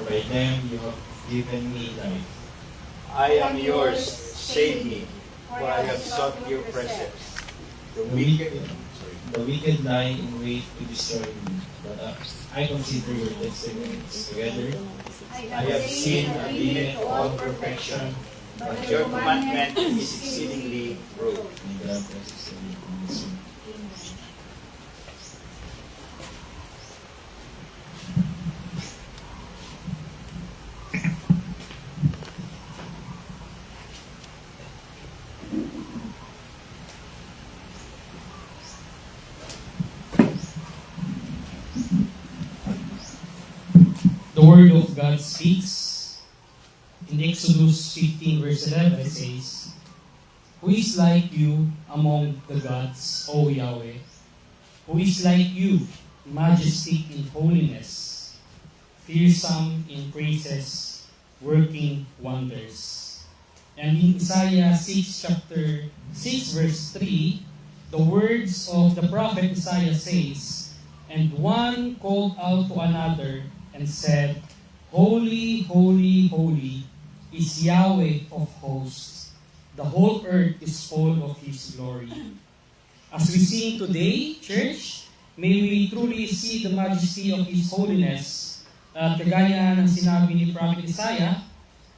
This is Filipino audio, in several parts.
by them you have given me life. I am yours, save me, for I have sought your precepts. The wicked lie in wait to destroy me, but I consider your testimonies. Together, I have seen a limit to all perfection, but your commandment is exceedingly broad. may God bless us in this room. The Word of God speaks. In Exodus 15 verse 11 it says, "Who is like you among the gods, O Yahweh? Who is like you, majestic in holiness, fearsome in praises, working wonders?" And in Isaiah 6 chapter 6 verse 3, the words of the prophet Isaiah says, "And one called out to another and said, Holy, holy, holy is Yahweh of hosts. The whole earth is full of His glory." As we sing today, church, may we truly see the majesty of His holiness. At kagaya ng sinabi ni Prophet Isaiah,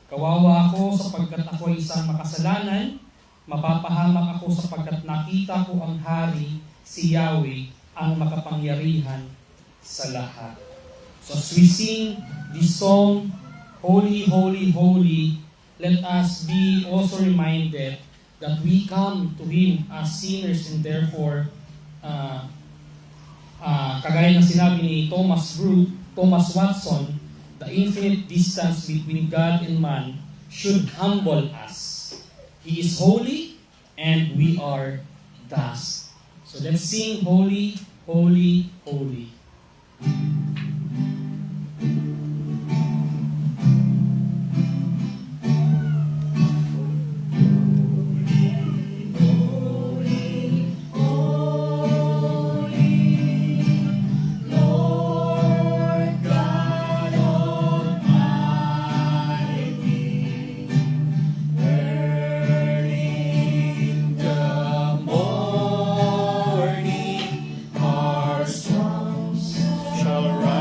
"Kawawa ako sapagkat ako ay isang makasalanan, mapapahamak ako sapagkat nakita ko ang hari, si Yahweh, ang makapangyarihan sa lahat." So as we sing this song, Holy, Holy, Holy, let us be also reminded that we come to Him as sinners and therefore, kagaya ng sinabi ni Thomas Watson, the infinite distance between God and man should humble us. He is holy and we are dust. So let's sing Holy, Holy, Holy. Shall rise.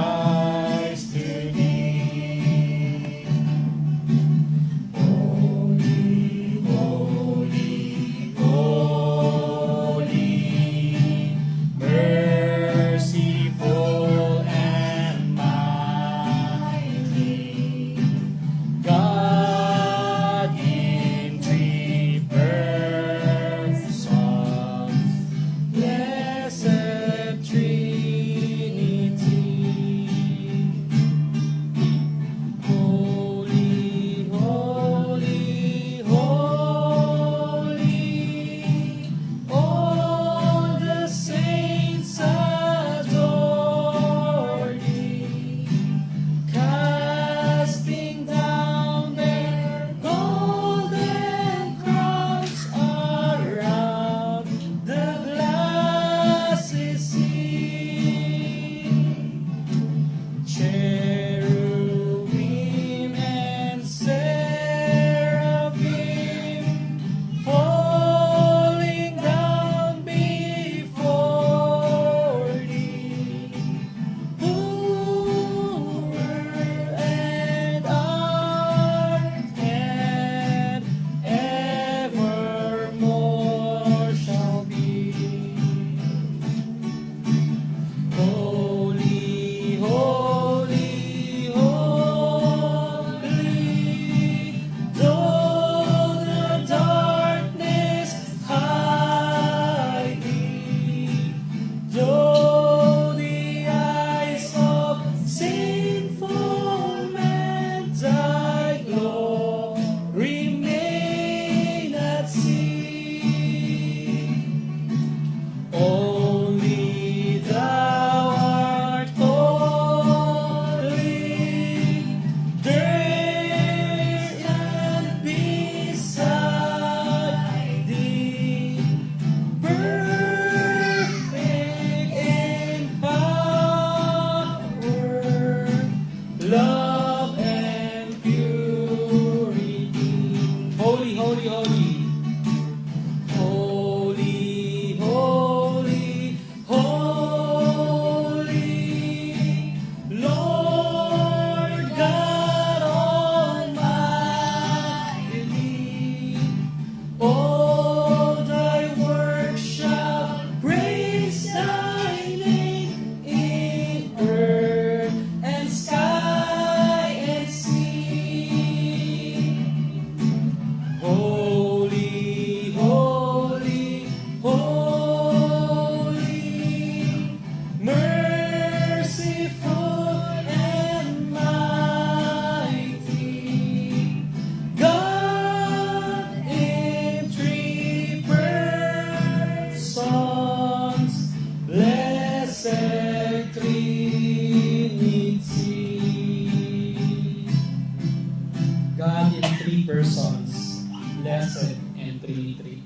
persons, blessed and Trinity.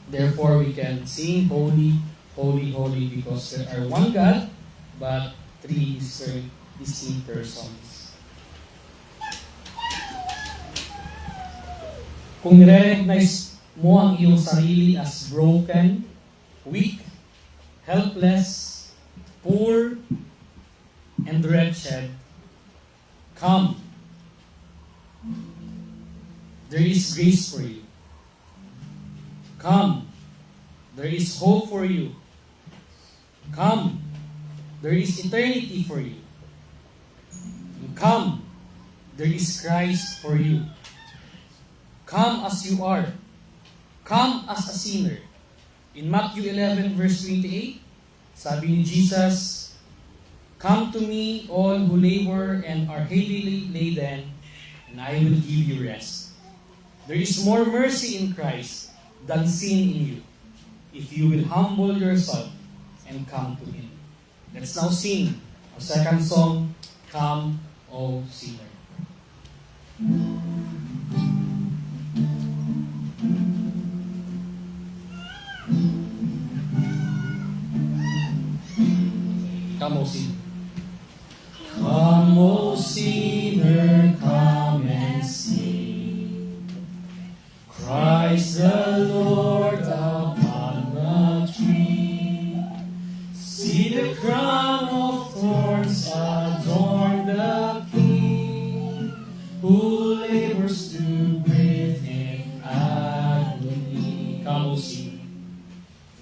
Therefore, we can sing holy, holy, holy, because there are one God, but three distinct persons. Kung nire-recognize mo ang iyong sarili as broken, weak, helpless, poor, and wretched, come. There is grace for you. Come. There is hope for you. Come. There is eternity for you. Come. There is Christ for you. Come as you are. Come as a sinner. In Matthew 11 verse 28, sabi ni Jesus, "Come to me, all who labor and are heavily laden, and I will give you rest." There is more mercy in Christ than sin in you, if you will humble yourself and come to Him. Let's now sing our second song, "Come, O Sinner." Come, O sinner. Come, O sinner, come and see Christ the Lord upon the tree. See the crown of thorns adorn the King, who labors to breathe in agony. Come, O sinner.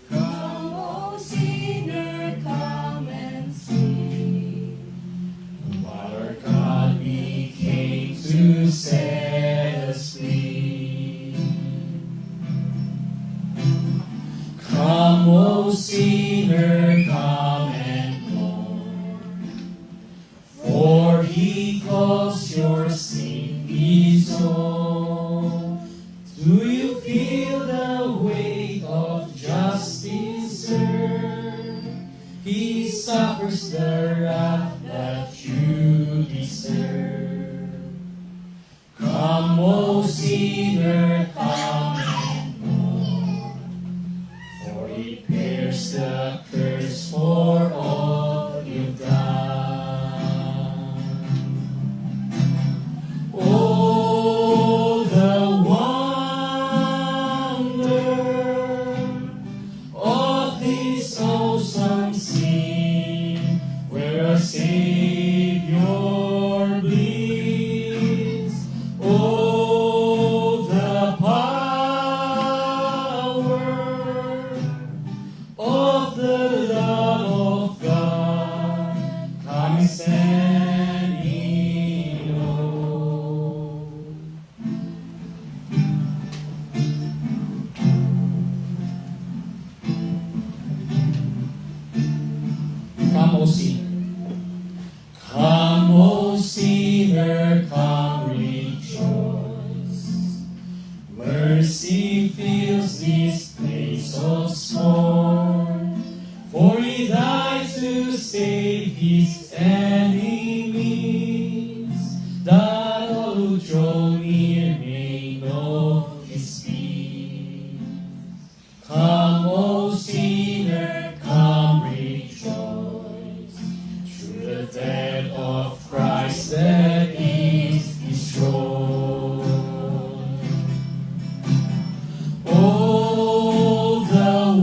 Come, O sinner, come and see. Our God became to set us free. Come, O sinner, come and mourn, for He calls your sin His own. Do you feel the weight of justice, sir? He suffers the wrath that you deserve. Come, O sinner, come and mourn, for He bears the curse for all you've done. Oh, the wonder of this awesome scene, where a Savior bleeds. Oh, the power of the love of God. Come and stand in awe. Come, O sinner. Come, O sinner, come rejoice. Mercy fills this place of scorn, for He died to save His enemies, that all who draw near may know His peace. Come, O sinner, come rejoice. Through the death of Christ that is destroyed. Oh, the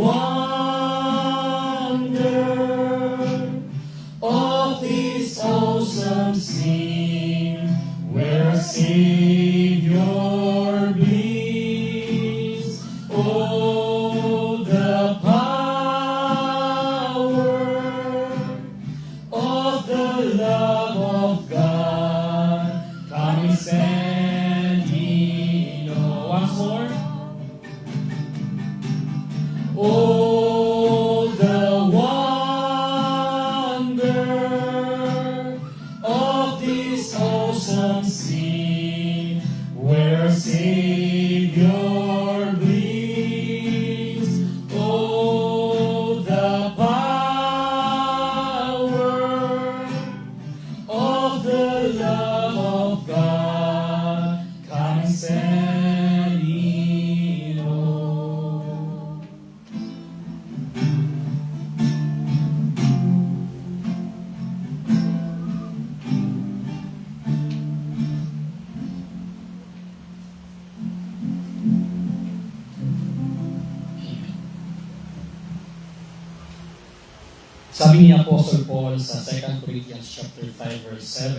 wonder of this awesome scene, where a Savior bleeds. Oh, the power of the love of God. Come and stand in awe. Once more. Oh, the wonder of this awesome scene, where a Savior bleeds. Oh, the power of the love of God. set it all. Sabi ni Apostle Paul sa 2 Corinthians chapter 5 verse 7,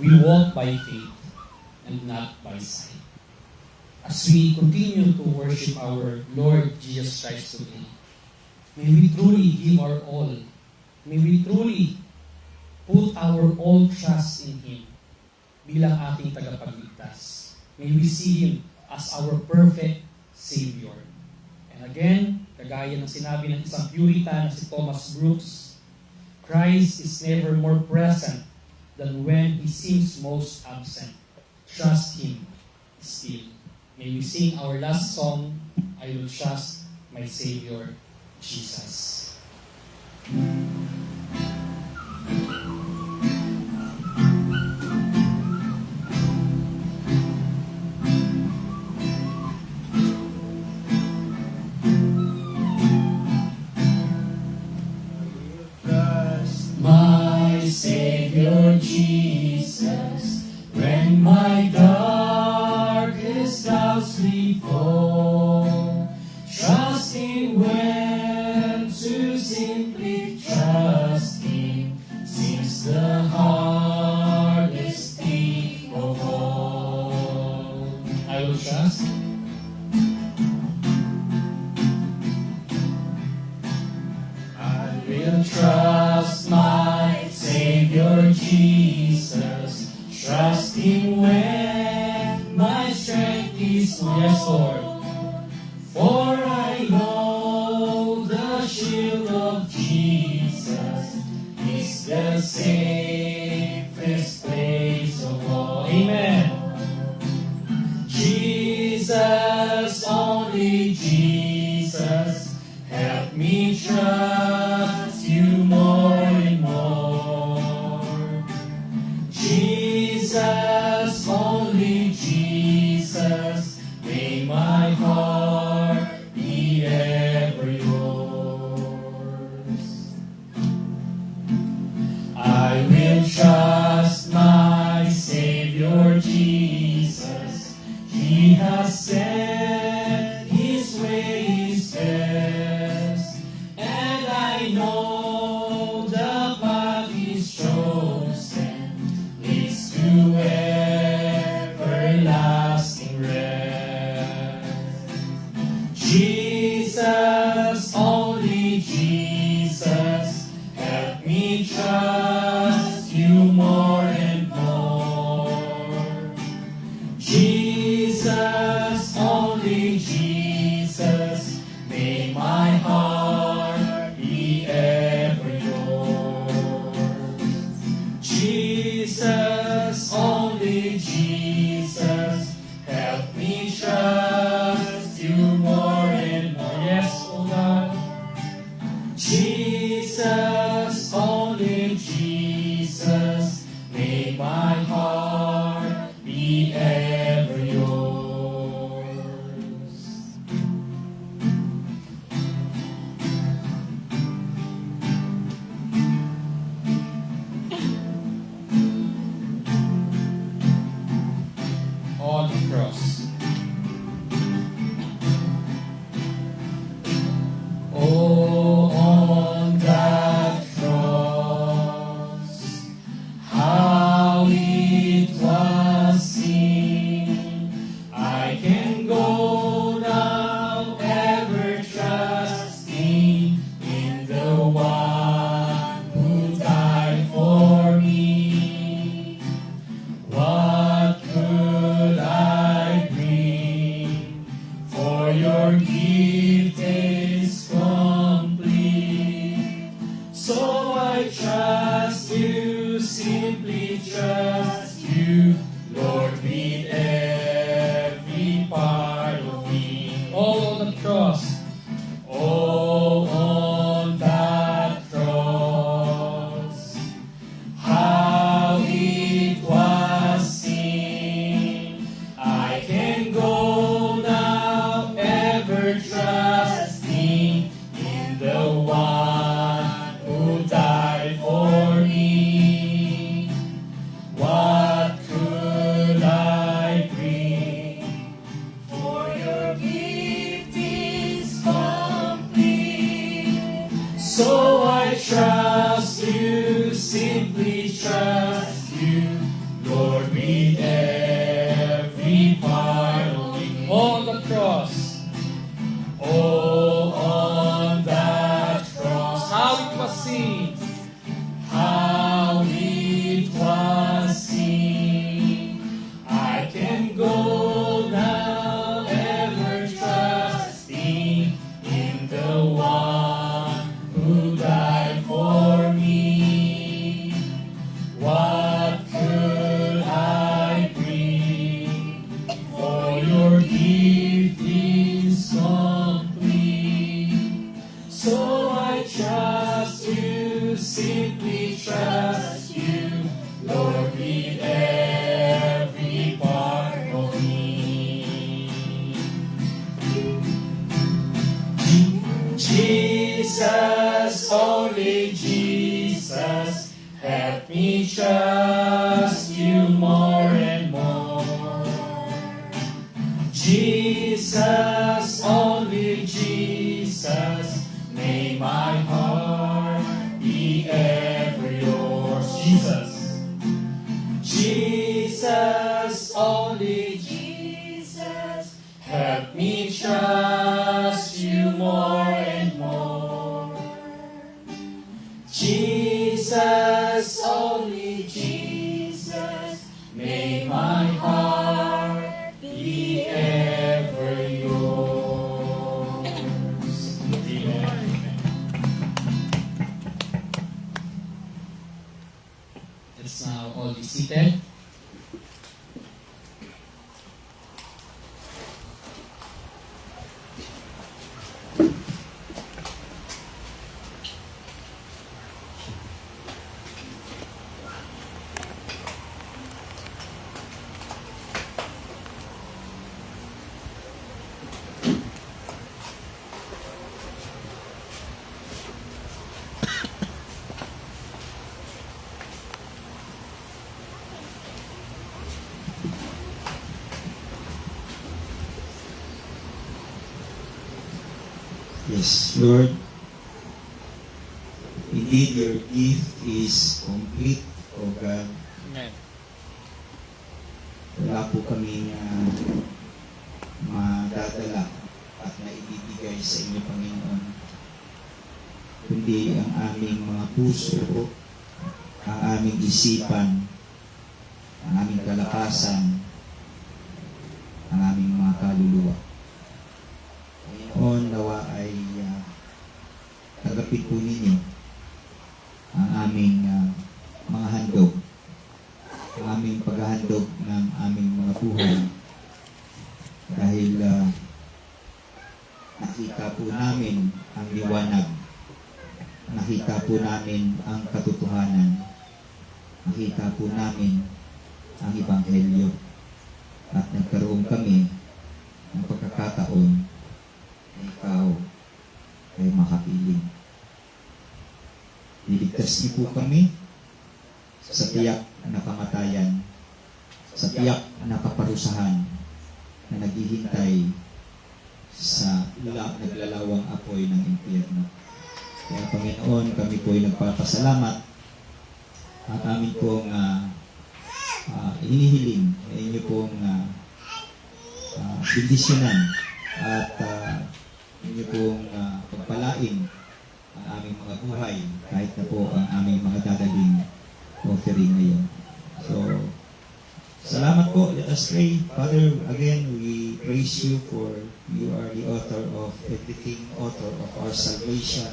we walk by faith and not by sight. As we continue to worship our Lord Jesus Christ today, may we truly give our all. May we truly put our all trust in Him bilang ating tagapagligtas. May we see Him as our perfect Savior. And again, kagaya ng sinabi ng isang Puritan na si Thomas Brooks, Christ is never more present than when He seems most absent. Trust Him still. May we sing our last song, I Will Trust My Savior, Jesus. My Savior Jesus, when my darkest clouds fall, trusting when to simply trust Him seems the hardest thing of all. I will trust. I will trust my Savior Jesus, trusting when my strength is low. Yes, Lord. For I know the shield of Jesus is the safest place of all. Amen. Jesus, only Jesus, help me trust You more and more. Jesus, only Jesus, may my heart be ever Yours. I will trust my Savior Jesus. He has said His way is best, and I know the path He's chosen leads to everlasting rest. Jesus, only Jesus, help me trust You more and more. Jesus, only Jesus, may my heart be ever Yours. Jesus, only Jesus, help me trust You more and more. Yes, oh God. Jesus, only Jesus, may my heart be ever Yours. On the cross. Oh, on that cross, how it was seen. I can go now ever trusting in the One who died for me. What could I bring? For Your gift is complete. So I trust You, simply trust You, Lord, with every part of me. All on the cross. Oh, on that cross, how it was seen. I trust you, Lord, with every part of me. On the cross. Oh, on that cross. How it was seen. How it was seen. I can go now ever trusting in the one who died for me. What could I bring? For your gift is complete. So I trust you, simply trust you, Lord, with every part of me. Jesus, only Jesus, help me trust you more and more. Jesus, only Jesus, may my heart be ever yours. Jesus, Jesus, only Jesus, help me trust you more and more. Jesus, only Jesus, may my heart be ever yours. Amen. Let's now all be seated. Yes, Lord. Indeed, your gift is complete, O God. Amen. Wala po kami madadala at naibibigay sa inyo, Panginoon, kundi ang aming mga puso, ang aming isipan, ang aming kalakasan, ang aming mga kaluluwa. Panginoon, nawa ay tagapin po ninyo ang aming mga handog, ang aming paghahandog ng aming mga buhay. Dahil nakita po namin ang liwanag, nakita po namin ang katotohanan, nakita po namin ang Ebanghelyo, at nagkaroon kami ng pagkakataon na ikaw ay makapiling. Liligtas niyo po kami sa tiyak na kamatayan, sa tiyak na kaparusahan na naghihintay sa naglalawang apoy ng impyerno. Kaya Panginoon, kami po ay nagpapasalamat at amin pong hinihiling na inyo pong bendisyonan at inyo pong pagpalain ang aming mga buhay kahit na po ang aming mga dadaling offering ngayon. So, salamat po. Let us pray. Father, again, we praise you for you are the author of everything, author of our salvation,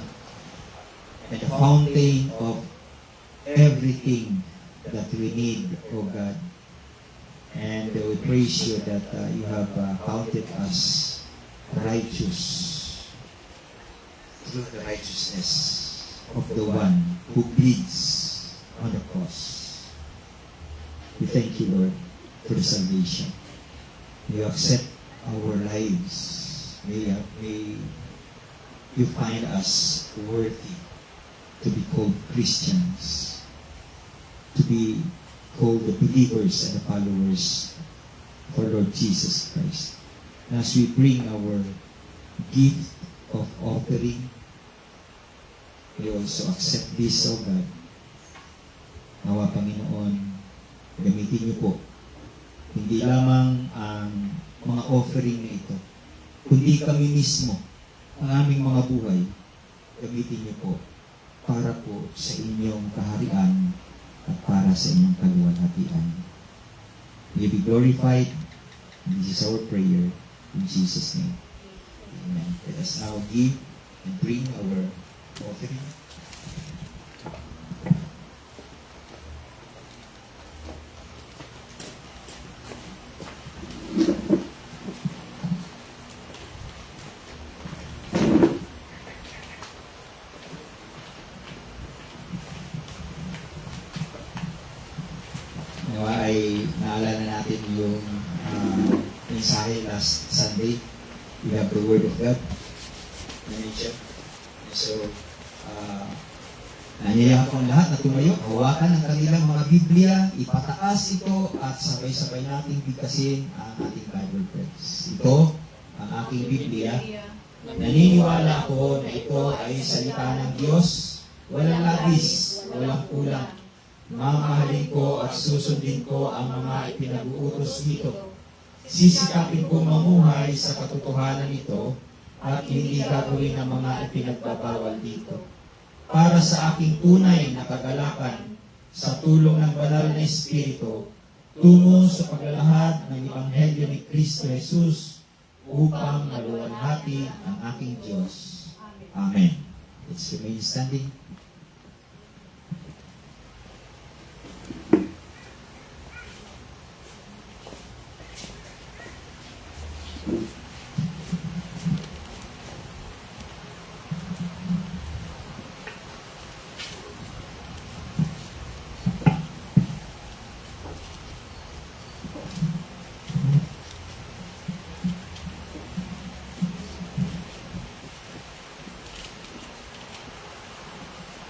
and the fountain of everything that we need, O God. And we praise you that you have counted us righteous through the righteousness of the one who bleeds on the cross. We thank you, Lord, for the salvation. May you accept our lives. May you find us worthy to be called Christians, to be called the believers and the followers for Lord Jesus Christ. And as we bring our gift of offering, we also accept this, O God. Nawa, Panginoon, gamitin niyo po. Hindi lamang ang mga offering na ito, kundi kami mismo, ang aming mga buhay, gamitin niyo po para po sa inyong kaharian at para sa inyong kaluwalhatian. May be glorified. And this is our prayer in Jesus' name. Amen. Let us now give and bring our offering. Nawa ay naalala natin yung mensahe last Sunday. We have the Word of God. So, nangyayakap ang lahat na tumayo, hawakan ang kanilang mga Biblia, ipataas ito at sabay-sabay nating bigkasin ang ating Bible verse. Ito, ang aking Biblia. Naniniwala ako na ito ay salita ng Diyos, walang labis, walang kulang. Mamahalin ko at susundin ko ang mga ipinag-uutos dito. Sisikapin ko mamuhay sa katotohanan ito at hindi gagawin ang mga ipinagbabawal dito. Para sa aking tunay na kagalakan, sa tulong ng banal na Espiritu, tungo sa paglalahad ng Ebanghelyo ni Kristo Jesus upang maluwalhati ang aking Diyos. Amen. Let's remain standing.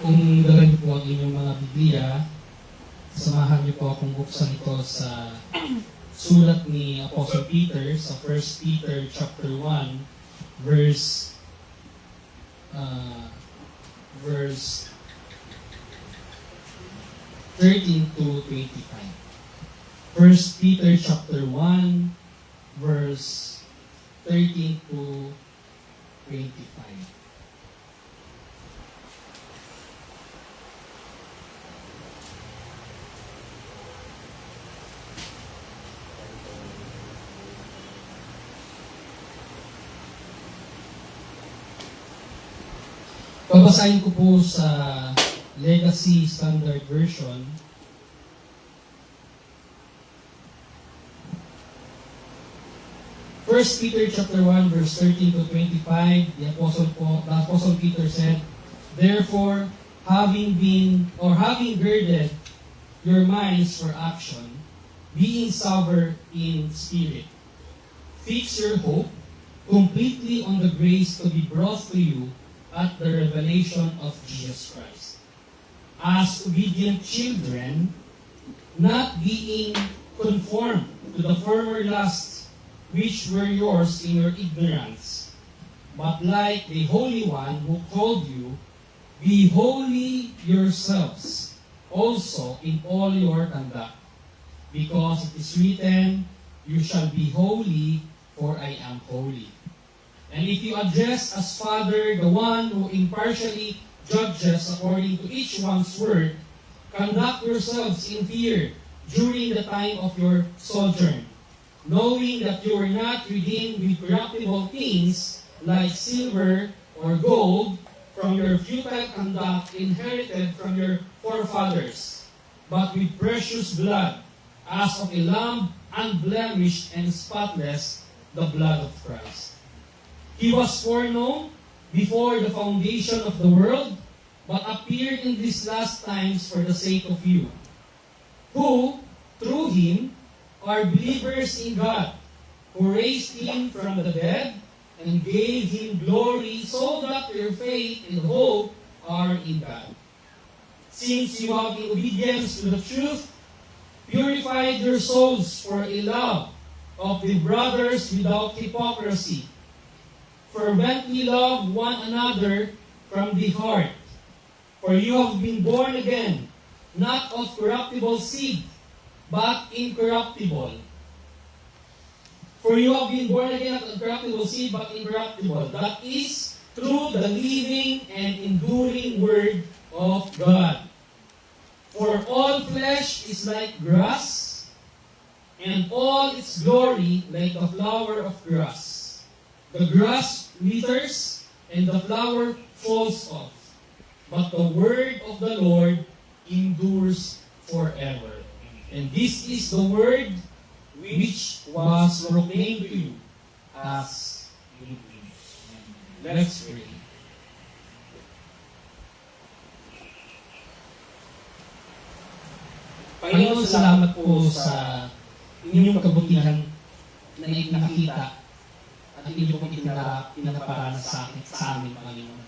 Kung dala niyo po ang inyong mga Biblia, samahan niyo po akong buksan ito sa sulat ni Apostle Peter sa 1 Peter chapter 1 verse 13 to 25. 1 Peter chapter 1 verse 13 to 25. Babasahin ko po sa Legacy Standard Version. First Peter chapter 1 verse 13 to 25, the Apostle Peter said, "Therefore, having girded your minds for action, being sober in spirit, fix your hope completely on the grace to be brought to you at the revelation of Jesus Christ. As obedient children, not being conformed to the former lusts which were yours in your ignorance, but like the Holy One who called you, be holy yourselves also in all your conduct, because it is written, you shall be holy, for I am holy. And if you address as Father the one who impartially judges according to each one's word, conduct yourselves in fear during the time of your sojourn, knowing that you were not redeemed with corruptible things like silver or gold from your futile conduct inherited from your forefathers, but with precious blood, as of a lamb unblemished and spotless, the blood of Christ. He was foreknown before the foundation of the world, but appeared in these last times for the sake of you, who, through Him, are believers in God, who raised Him from the dead and gave Him glory, so that your faith and hope are in God. Since you have in obedience to the truth purified your souls for a love of the brothers without hypocrisy, fervently love one another from the heart. For you have been born again, not of corruptible seed, but incorruptible. For you have been born again, not incorruptible seed, but incorruptible. That is through the living and enduring Word of God. For all flesh is like grass, and all its glory like the flower of grass. The grass withers, and the flower falls off. But the word of the Lord endures forever. And this is the word which was proclaimed to you as good news. Let's pray. Panginoon, salamat po sa inyong kabutihan na nakita at inyo pong pinaparanas sa amin, Panginoon.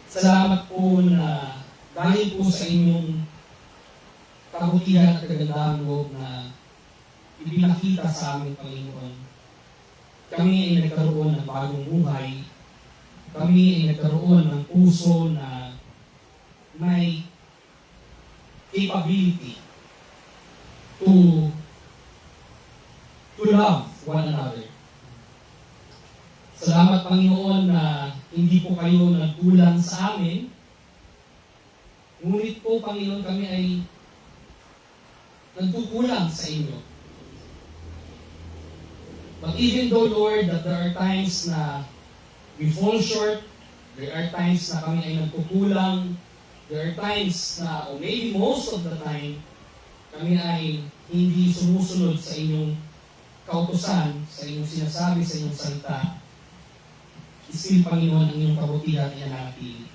Salamat po na dahil po sa inyong kabutihan at kagandahang loob na ipinakita sa amin, Panginoon. Kami ay nagkaroon ng bagong buhay. Kami ay nagkaroon ng puso na may capability to love one another. Salamat, Panginoon, na hindi po kayo nagkulang sa amin. Ngunit po, Panginoon, kami ay nagkukulang sa inyo. But even though, Lord, that there are times na we fall short, there are times na kami ay nagkukulang, there are times na, or maybe most of the time, kami ay hindi sumusunod sa inyong kautusan, sa inyong sinasabi, sa inyong salita. Still, Panginoon, ang inyong kabutihan ay nanatili.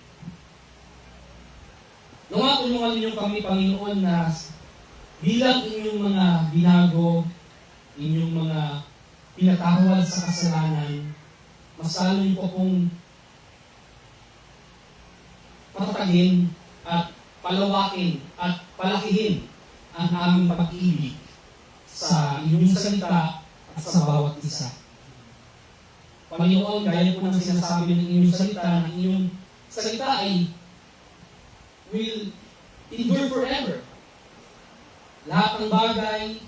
Nawa, tulungan ninyo kami, Panginoon, na bilang inyong mga binago, inyong mga pinatawad sa kasalanan, mas lalo niyo po pong patatagin at palawakin at palakihin ang aming pag-ibig sa inyong salita at sa bawat isa. Panginoon, gaya po ng sinasabi ng inyong salita, ng inyong salita ay will endure forever. Lahat ng bagay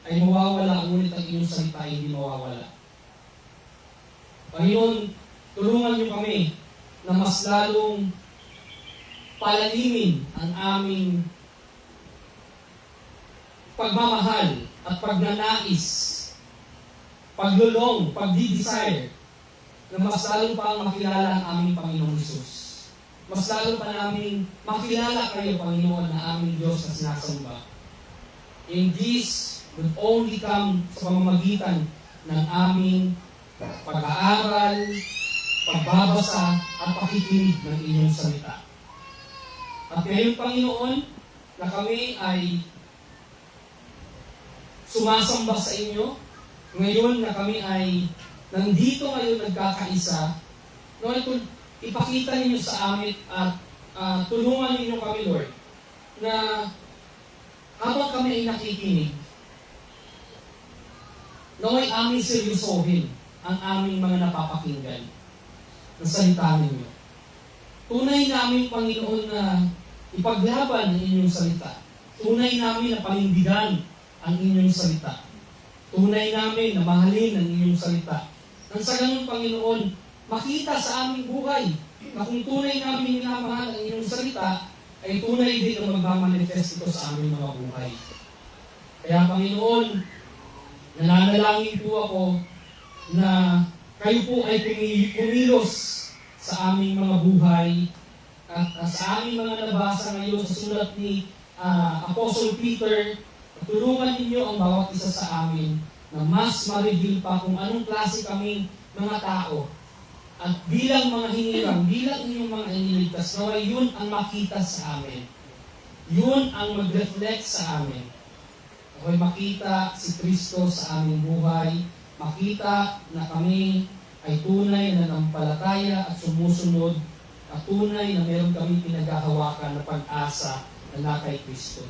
ay mawawala, ngunit ang inyong salita ay hindi mawawala. Panginoon, tulungan niyo kami na mas lalong palalimin ang aming pagmamahal at pagnanais, paglulong, pagdi-desire, na mas lalong pang makilala ang aming Panginoong Hesus. Mas lalong pa namin makilala kayo, Panginoon, na aming Diyos na sinasamba. And this would only come sa pamamagitan ng aming pag-aaral, pagbabasa, at pakikinig ng inyong salita. At ngayon, Panginoon, na kami ay sumasamba sa inyo, ngayon na kami ay nandito ngayon nagkakaisa, ngayon ipakita ninyo sa amin at tulungan ninyo kami, Lord, na habang kami ay nakikinig, naway aming seryosohin ang aming mga napapakinggan ng salita ninyo. Tunay namin, Panginoon, na ipaglaban ang inyong salita. Tunay namin na panindigan ang inyong salita. Tunay namin na mahalin ang inyong salita. Nang sa ganun, Panginoon, makita sa aming buhay na kung tunay namin minamahal ang inyong salita, ay tunay din ang magmamanifest ito sa aming mga buhay. Kaya, Panginoon, nananalangin po ako na kayo po ay kumilos sa aming mga buhay at sa aming mga nabasa ngayon sa sulat ni Apostle Peter. Tulungan ninyo ang bawat isa sa amin na mas ma-reveal pa kung anong klase kaming mga tao. At bilang mga hinirang, bilang inyong mga iniligtas, nawa yun ang makita sa amin. Yun ang mag-reflect sa amin. Naway makita si Kristo sa aming buhay, makita na kami ay tunay na nampalataya at sumusunod, at tunay na meron kami pinaghahawakan na pag-asa na kay Kristo.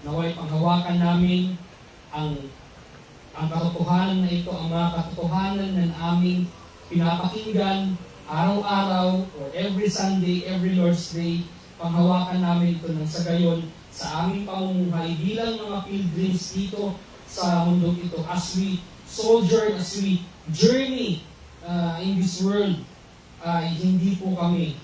Naway panghawakan namin ang katotohanan na ito, ang mga katotohanan ng aming pinapakinggan araw-araw or every Sunday, every Lord's Day. Panghawakan namin ito nang sa gayon sa aming pamumuhay bilang mga pilgrims dito sa mundo ito, as we sojourn, as we journey in this world, hindi po kami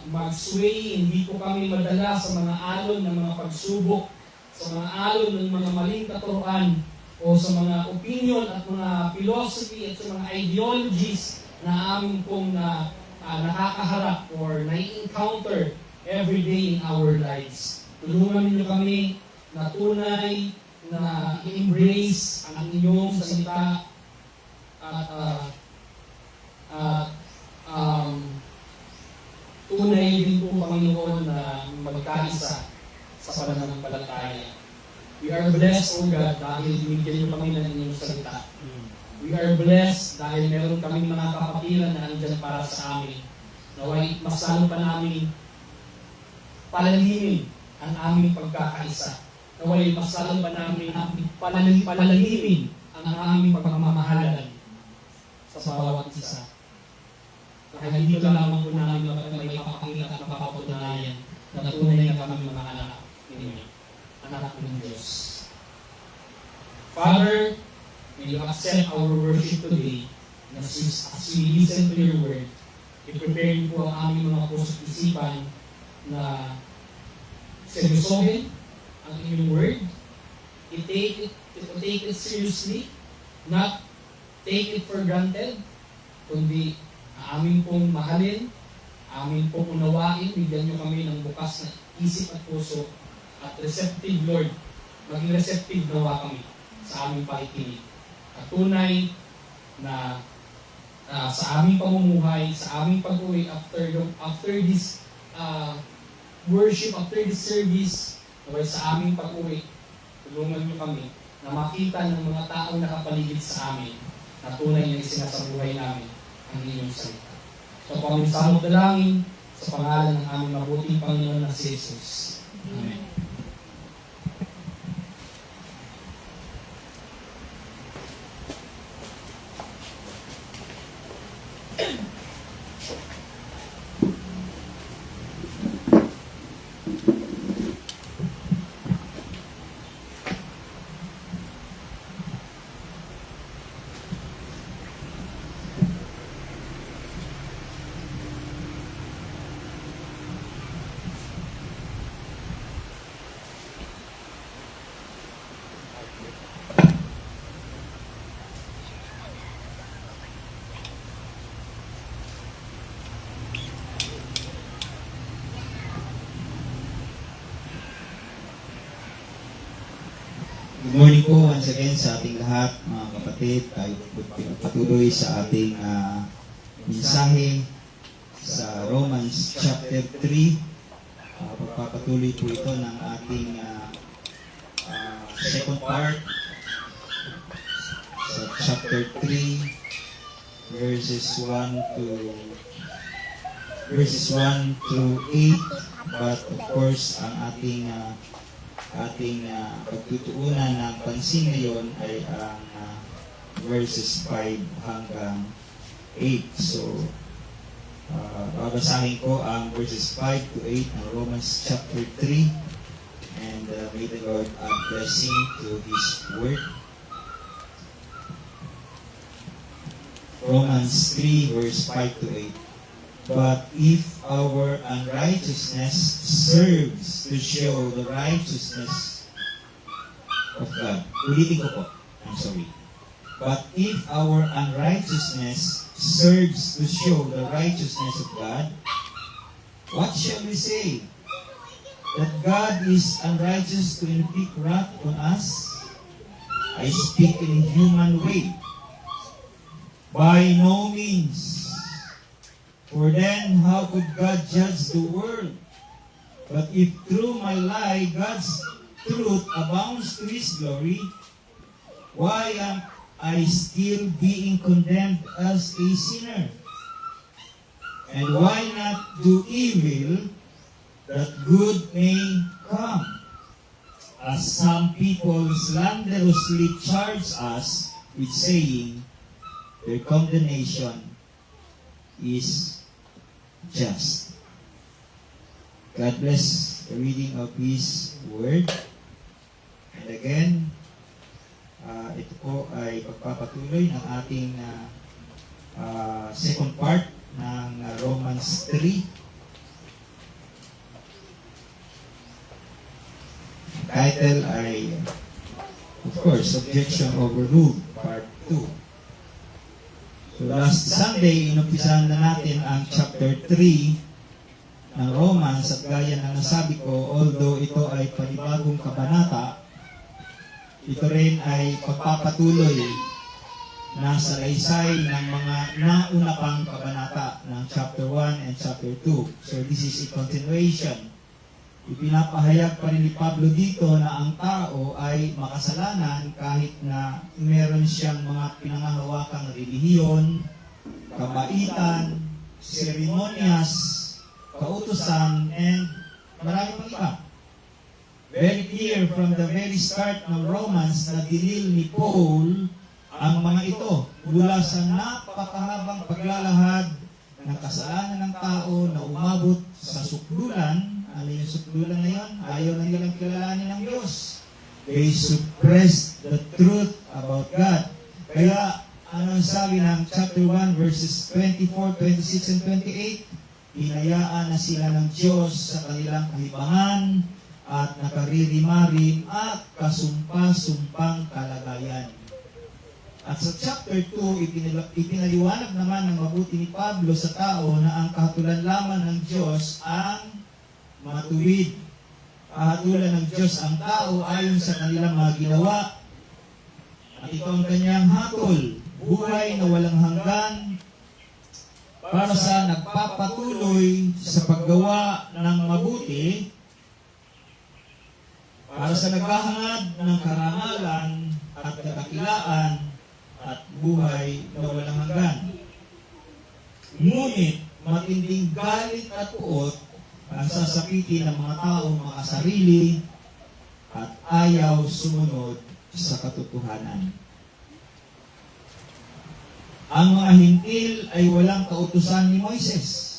mag-sway, hindi po kami madala sa mga alon ng mga pagsubok, sa mga alon ng mga maling katuruan, o sa mga opinion at mga philosophy at sa mga ideologies na aming pong nakakaharap or na-encounter every day in our lives. Tulungan ninyo kami na tunay na i-embrace ang inyong salita at tunay din po, Panginoon, na magkaisa sa pananampalataya. We are blessed, O God, dahil binigyan niyo kami ng inyong salita. We are blessed dahil meron kaming mga kapatiran na andyan para sa amin. Naway mas lalo pa namin palalimin ang aming pagkakaisa. Naway mas lalo pa namin palalimin ang aming pagmamahalan sa bawat isa. Dahil dito lamang po namin may papakita at mapapatunayan na tunay na kami mga anak ninyo. Anak ng Diyos. Father, may you accept our worship today as we listen to your word. I-prepare niyo po ang aming mga puso't isipan na seryosohin ang inyong word. I-take it seriously, not take it for granted, kundi amin pong mahalin, amin pong unawain, bigyan niyo kami ng bukas na isip at puso, at receptive, Lord, maging receptive nawa kami sa aming pakikinig. At tunay na sa aming pamumuhay, sa aming pag-uwi after this worship, after this service, sa aming pag-uwi, tulungan niyo kami na makita ng mga taong nakapaligid sa amin na tunay na isinasabuhay namin ang inyong salita. So, kami samot dalangin sa pangalan ng aming mabuting Panginoon na si Jesus. Amen. Good morning po once again sa ating lahat, mga kapatid. Tayo po patuloy sa ating mensahe sa Romans chapter 3. Pagpapatuloy po ito ng ating second part sa chapter 3 verses 1 to 8. But of course, ang ating pagtutuunan ng pansin ngayon ay ang verses 5 hanggang 8. So, babasahin ko ang verses 5 to 8 ng Romans chapter 3. And may the Lord add blessing to His word. Romans 3 verse 5 to 8. But if our unrighteousness serves to show the righteousness of God. Ulitin ko po. I'm sorry. But if our unrighteousness serves to show the righteousness of God, what shall we say? That God is unrighteous to inflict wrath on us? I speak in a human way. By no means. For then, how could God judge the world? But if through my lie, God's truth abounds to His glory, why am I still being condemned as a sinner? And why not do evil that good may come? As some people slanderously charge us with saying, their condemnation is just. God bless the reading of His Word. And again, ito po ay pagpapatuloy ng ating second part ng Romans 3. Title ay, of course, Objection Overruled, Part 2. So last Sunday, inumpisahan na natin ang chapter 3 ng Romans at gaya na nasabi ko, although ito ay panibagong kabanata, ito rin ay pagpapatuloy na salaysay ng mga nauna pang kabanata ng chapter 1 and chapter 2. So this is a continuation. Ipinapahayag pa rin ni Pablo dito na ang tao ay makasalanan kahit na meron siyang mga pinangangawakang relihiyon, kabaitan, seremonyas, kautusan, and marami pang iba. Very clear from the very start ng Romans na dinil ni Paul ang mga ito mula sa napakahabang paglalahad ng kasalanan ng tao na umabot sa sukdulan. Ano yung sukdulan na yun? Ayaw na nilang kilalanin ng Diyos. They suppressed the truth about God. Kaya, ano sabi ng chapter 1 verses 24, 26, and 28? Hinayaan na sila ng Diyos sa kanilang kahibangan at nakaririmarim at kasumpa-sumpang kalagayan. At sa chapter 2, ipinaliwanag naman ng mabuti ni Pablo sa tao na ang kahatulan lamang ng Diyos ang matuwid. Kahatulan ng Diyos ang tao ayon sa kanilang mga ginawa. At ito ang kanyang hatol, buhay na walang hanggan para sa nagpapatuloy sa paggawa ng mabuti, para sa naghahangad ng karangalan at kadakilaan at buhay na walang hanggan. Ngunit matinding galit at puot ang sasakitin ng mga taong makasarili at ayaw sumunod sa katotohanan. Ang mga hintil ay walang kautusan ni Moises.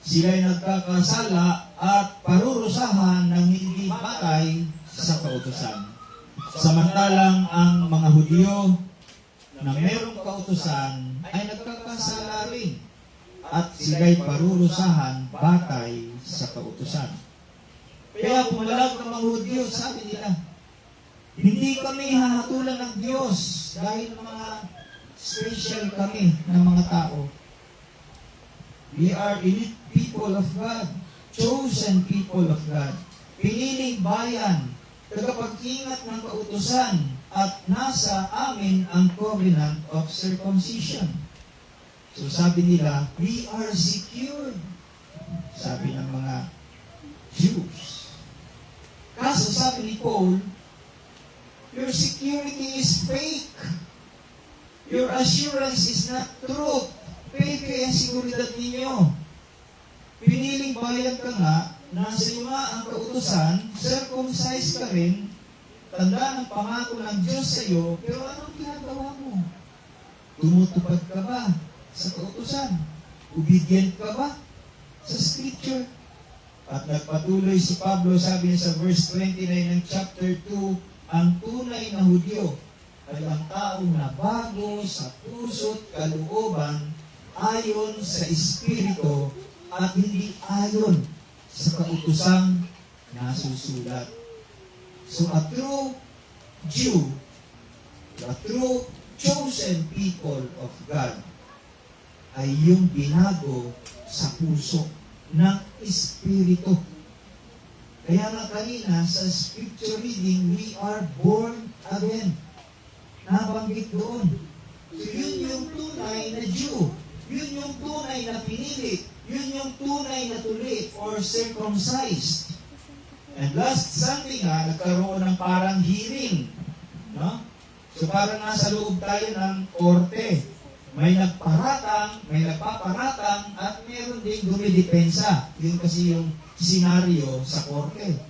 Sila'y nagkakasala at parurusahan ng hindi batay sa kautusan. Samantalang ang mga Hudyo na mayroong kautusan ay nagkakasala rin at sila'y parurusahan batay sa kautusan. Kaya pumalag ng mga Hudyo, sabi nila, hindi kami hahatulan ng Diyos dahil mga special kami ng mga tao. We are elite people of God, chosen people of God, piniling bayan, tagapag-ingat ng kautusan, at nasa amin ang covenant of circumcision. So sabi nila, we are secured, sabi ng mga Jews. Kaso sabi ni Paul, your security is fake. Your assurance is not truth. Fake ang seguridad ninyo. Piniling bayan ka nga, nasa iyo nga ang kautusan, circumcised ka rin, tanda ng pangako ng Diyos sa iyo, pero anong ginagawa mo? Tumutupad ka ba sa kautusan? Obedient ka ba sa scripture? At nagpatuloy si Pablo, sabi niya sa verse 29 ng chapter 2, ang tunay na Hudyo ay ang taong nabago sa puso't kalooban ayon sa Espiritu at hindi ayon sa kautusang nasusulat. So a true Jew, a true chosen people of God, ay yung binago sa puso ng Espiritu. Kaya nga kanina sa scripture reading, we are born again. Nabanggit doon. So yun yung tunay na Jew. Yun yung tunay na pinili. Yun yung tunay na tuli or circumcised. And last Sunday nga, nagkaroon ng parang hearing. No? So parang nasa loob tayo ng korte. May nagparatang, may nagpaparatang, at meron din dumidepensa. Yun kasi yung senaryo sa korte.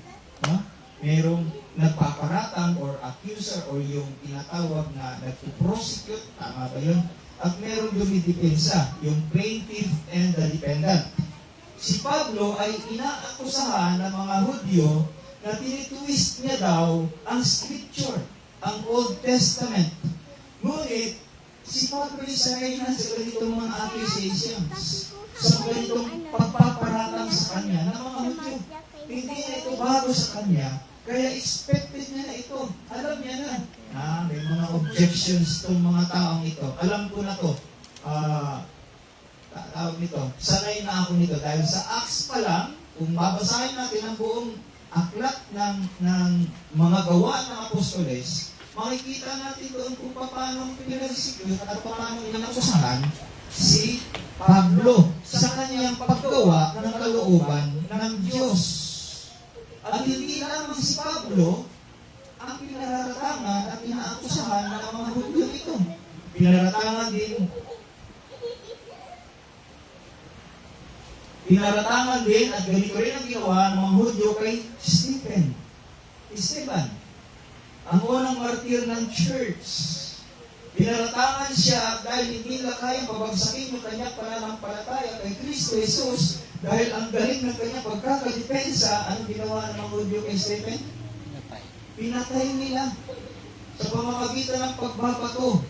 No? Merong nagpaparatang or accuser or yung tinatawag na nagpo-prosecute, tama ba yun? At meron dumidepensa, yung plaintiff and the defendant. si Pablo ay inaakusahan ng mga Hudyo na tinitwist niya daw ang Scripture, ang Old Testament. Ngunit, si Pablo ay nasa ganitong mga accusations, sa ganitong pagpaparatang sa kanya ng mga Hudyo. Hindi na ito bago sa kanya, kaya expected niya na ito. Alam niya na. May mga objections itong mga taong ito. Alam ko na to. Tawag nito. Sanay na ako nito. Dahil sa Acts pa lang, kung babasahin natin ang buong aklat ng mga gawa ng apostoles, makikita natin doon kung paano pinag-execute at paano inakusahan si Pablo sa kanyang paggawa ng kalooban ng Diyos. At hindi lamang si Pablo ang pinaratangan at inaakusahan ng mga Hudyo ito. Pinaratangan din at ganito rin ang ginawa ng mga Hudyo kay Esteban, ang unang martir ng church. Pinaratangan siya dahil hindi nila kayang pabagsakin yung kanyang pananampalataya kay Kristo Jesus dahil ang galing ng kanyang pagkakadepensa. Anong ginawa ng mga Hudyo kay Stephen? Pinatay nila sa pamamagitan ng pagbabato.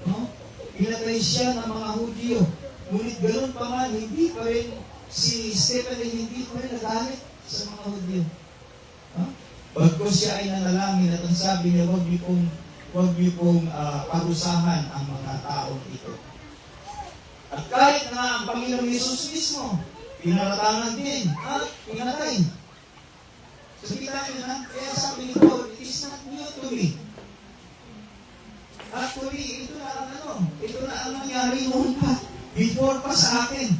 No? Pinatay siya ng mga Hudyo. Ngunit ganoon pa man, hindi pa rin si Stephen ay hindi pa rin nagalit sa mga Hudyo. Bagko siya ay nanalangin at ang sabi niya, huwag niyo pong parusahan ang mga taong ito. At kahit na ang Panginoong Yesus mismo, pinaratangan din at pinatay. So kita niyo na, kaya sabi ni Paul, it is not new to me. Actually, ito na ang nangyari noon pa, before pa sa akin.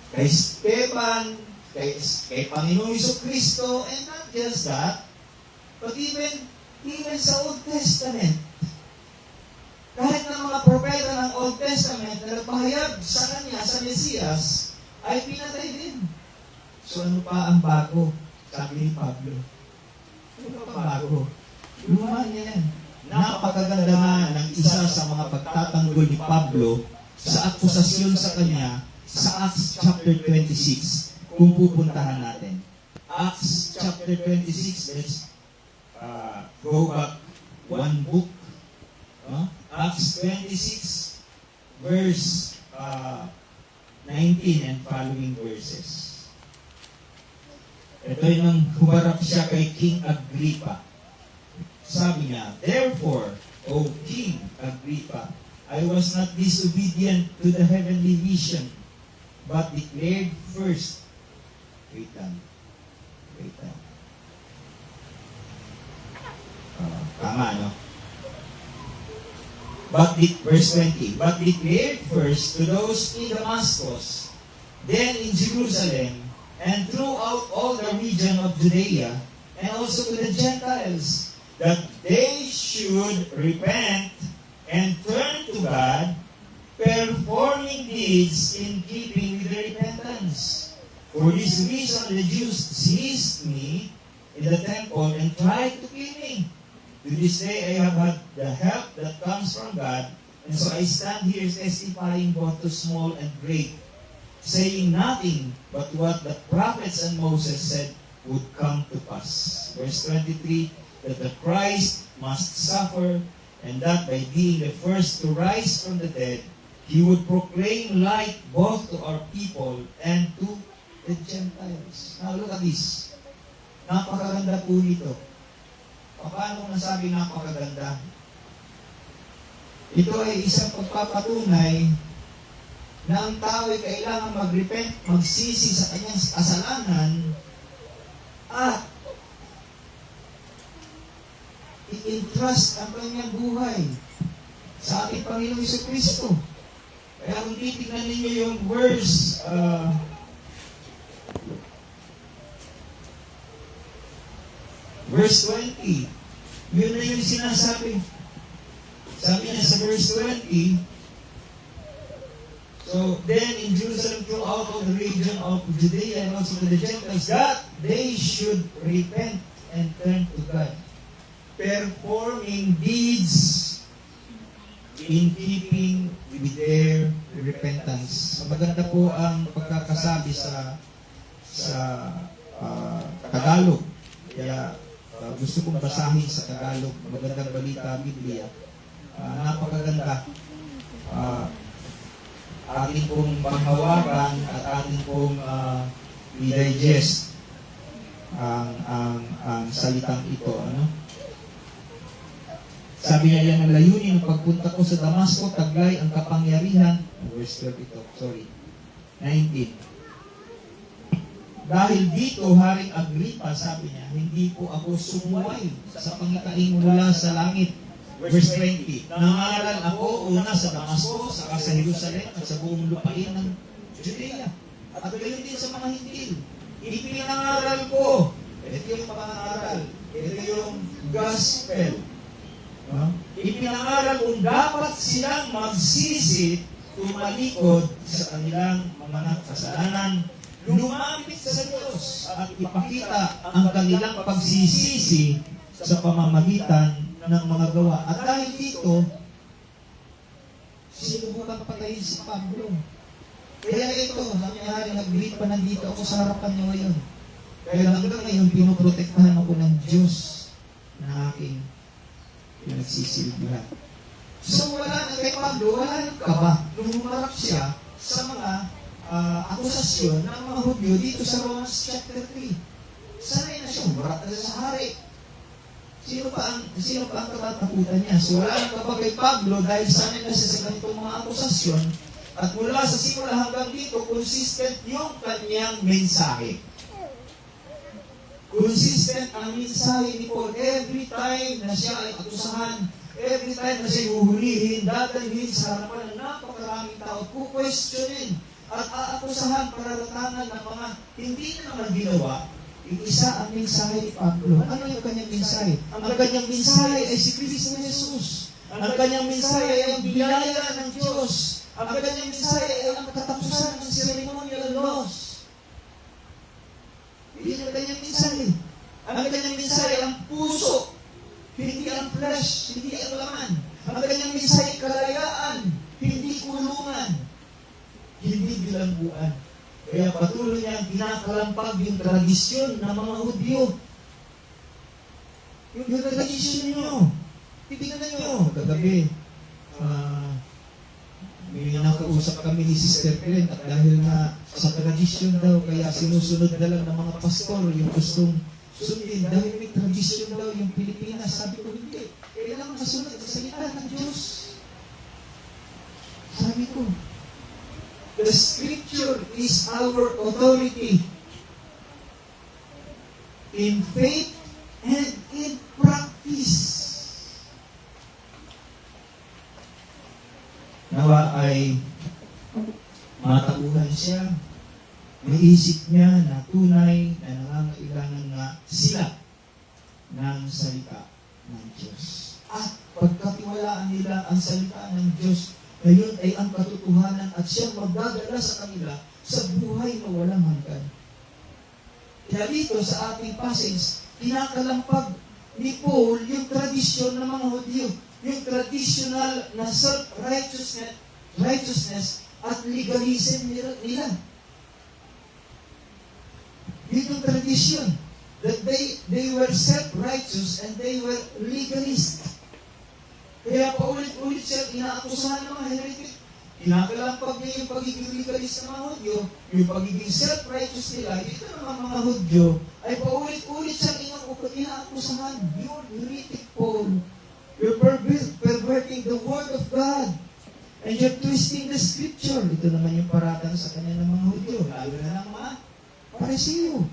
Kay Esteban, kay Panginoong Yesus Kristo, and not just that, but even sa Old Testament. Kahit ng mga propeta ng Old Testament na nagpahayag sa kanya, sa Mesiyas, ay pinatay din. So ano pa ang bago? Sabi ni Pablo. Ano pa bago? Luma niya yan. Napakaganda nga ng isa sa mga pagtatanggol ni Pablo sa akusasyon sa kanya sa Acts chapter 26. Kung pupuntahan natin. Acts chapter 26, let's go back one book. Acts 26, verse 19 and following verses. Ito yung humarap siya kay King Agrippa. Sabi niya, therefore, O King Agrippa, I was not disobedient to the heavenly vision, but declared first. Wait lang. Tama, no? Verse 20, but declared first to those in Damascus, then in Jerusalem, and throughout all the region of Judea, and also to the Gentiles, that they should repent and turn to God, performing deeds in keeping with their repentance. For this reason, the Jews seized me in the temple and tried to kill me. To this day, I have had the help that comes from God, and so I stand here testifying both to small and great, saying nothing but what the prophets and Moses said would come to pass. Verse 23, that the Christ must suffer, and that by being the first to rise from the dead, He would proclaim light both to our people and to the Gentiles. Now look at this. Napakaganda po nito. Paano nasabi napakaganda? Ito ay isang pagpapatunay na ang tao ay kailangan mag-repent, magsisi sa kanyang kasalanan, at i-entrust ang kanyang buhay sa ating Panginoong Jesucristo. Kaya kung titignan ninyo yung verse, verse 20, yun na yung sinasabi. Sabi niya sa verse 20, so then in Jerusalem throughout all the region of Judea and also to the Gentiles, that they should repent and turn to God, performing deeds in keeping with their repentance. Maganda po ang pagkakasabi sa Tagalog. Kaya gusto kong basahin sa Tagalog, Magandang Balita, Biblia. Napakaganda. Ating pong panghawakan at ating pong i-digest ang salitang ito. Ano? Sabi niya, yan ang layunin ng pagpunta ko sa Damasco, taglay ang kapangyarihan. Verse 12 ito, sorry. 19. Dahil dito, Haring Agripa, sabi niya, hindi po ako sumuway sa pangitaing mula sa langit. Verse 20. Nangaral ako una sa Damasco, saka sa Jerusalem, at sa buong lupain ng Judea. At gayon din sa mga Hintil. Ipinangaral ko. Ito yung pangaral. Ito yung gospel. Ipinangaral kung dapat silang magsisi, tumalikod sa kanilang mga kasalanan, lumapit sa Diyos at ipakita ang kanilang pagsisisi sa pamamagitan ng mga gawa. At dahil dito, sinubukan patayin si Pablo. Kaya ito, nangyari, nag-greet pa nandito ako sa harapan niyo ngayon. Kaya hanggang ngayon, pinoprotektahan ako ng Diyos na aking pinagsisilbihan. So wala na kay Pablo, wala nang kaba. Nung humarap siya sa mga akusasyon ng mga Hudyo dito sa Romans chapter 3. Sanay na siya, humarap na sa hari. Sino pa ang katatakutan niya? So wala nang kaba kay Pablo dahil sanay na siya sa ganitong mga akusasyon. At mula sa simula hanggang dito, consistent yung kanyang mensahe. Consistent ang mensahe ni Paul. Every time na siya ay atusahan, every time na siya huhulihin, dadalhin sa harapan ng napakaraming tao, kukwestiyonin at aakusahan, pararatangan ng mga hindi na naman ginawa. Isa ang mensahe ni Pablo. Ano yung kanyang mensahe? Ang kanyang mensahe ay si Kristo Jesus. Ang kanyang mensahe ay ang biyaya ng Diyos. Ang kanyang mensahe ay ang katapusan ng ceremonial laws. Hindi ang kanyang mensahe. Ang kanyang mensahe ay ang puso, hindi ang flesh, hindi ang laman. Ang kanyang mensahe ay kalayaan, hindi kulungan, hindi bilangguan. Kaya patuloy niya ang kinakalampag yung tradisyon ng mga Hudyo. Yung tradisyon niyo. Tingnan niyo. Kagabi, may nakausap kami ni Sister Glenn at dahil na sa tradisyon daw, kaya sinusunod na lang ng mga pastor yung gustong sundin. Dahil may tradisyon daw yung Pilipinas. Sabi ko, hindi. Kailangan masunod sa salita ng Diyos. Sabi ko, the Scripture is our authority in faith and in practice. Nawa ay mataguhan siya, naisip niya na tunay na nangangailangan nga sila ng salita ng Diyos. At pagkatiwalaan nila ang salita ng Diyos, ngayon ay ang katotohanan at siyang magdadala sa kanila sa buhay na walang hanggan. Kaya dito sa ating passage, kinakalampag ni Paul yung tradisyon ng mga Hudyo, yung traditional na self-righteousness at legalism nila. Yun yung tradisyon. That they were self-righteous and they were legalist. Kaya paulit-ulit siya, inaakusahan ng mga heretic. Kinakalampag niya yung pagiging legalist ng mga Hudyo, yung pagiging self-righteous nila, dito naman mga Hudyo, ay paulit-ulit siya inaakusahan. You're heretic, Paul. You're perverting the Word of God. And you're twisting the Scripture. Ito naman yung paratang sa kanya ng mga Hudyo, lalo na ng mga Parisiyo.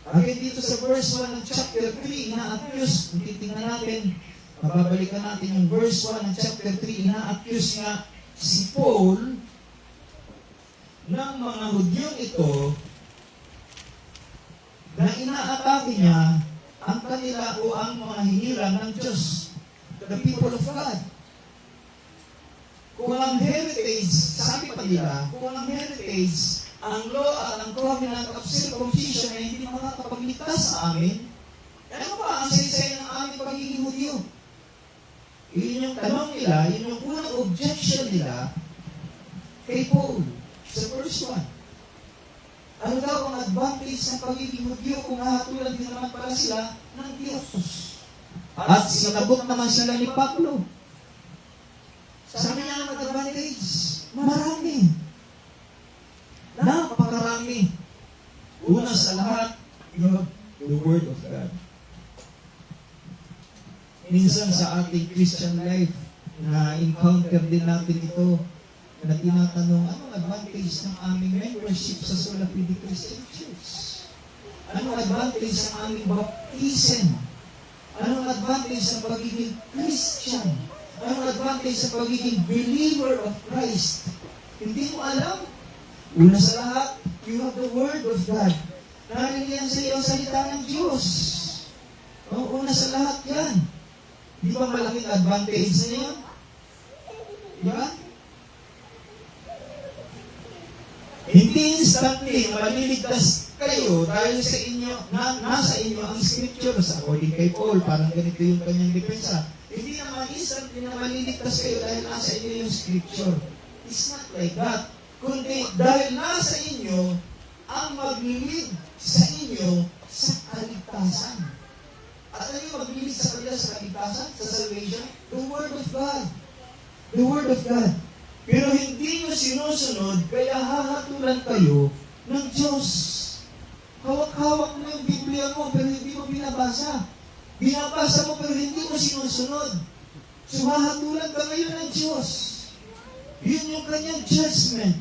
Again dito sa verse 1 ng chapter 3, ina-accuse, kung titingnan natin, mababalikan natin yung verse 1 ng chapter 3, ina-accuse nga si Paul ng mga Hudyong ito na inaatake niya ang kanila o ang mga hinilang ng Diyos, the people of God. Kung ang heritage, sabi pa nila, kung ang heritage, ang law at ang covenant of circumcision ay hindi makakapagligtas sa amin, ano ba ang saysay ng aming pagiging Hudyo? Yun yung tanong nila, yun yung unang objection nila kay Paul sa verse 1. Ano daw ang advantage ng pagiging Hudyo kung hahatulan din naman pala sila ng Diyos? At sinagot naman sila ni Pablo. Sabi niya ang advantage, marami. Napakarami. Una sa lahat, you have the Word of God. Minsan sa ating Christian life, na-encounter din natin ito, na tinatanong, anong advantage ng aming membership sa Sola Fide Christian Church? Anong advantage ng aming baptism? Anong advantage ng pagiging Christian? Anong advantage sa pagiging believer of Christ? Hindi mo alam. Una sa lahat, you have the Word of God. Narinig sa iyo ang salita ng Diyos. Una sa lahat yan. Di ba malaking advantage na yun? Di ba? Hindi instantly maliligtas kayo dahil sa inyo, nasa inyo ang scriptures according kay Paul. Parang ganito yung kanyang depensa. Hindi naman instantly na maliligtas kayo dahil nasa inyo yung scripture. It's not like that. Kundi dahil nasa inyo ang maglilid sa inyo sa kaligtasan. At ano yung maglilid sa kanila sa kaligtasan? Sa salvation? The Word of God. The Word of God. Pero hindi nyo sinusunod, kaya hahatulan kayo ng Diyos. Hawak-hawak mo yung Biblia mo, pero hindi mo binabasa. Binabasa mo, pero hindi mo sinusunod. So hahatulan ka ngayon ng Diyos. Yun yung kanyang judgment.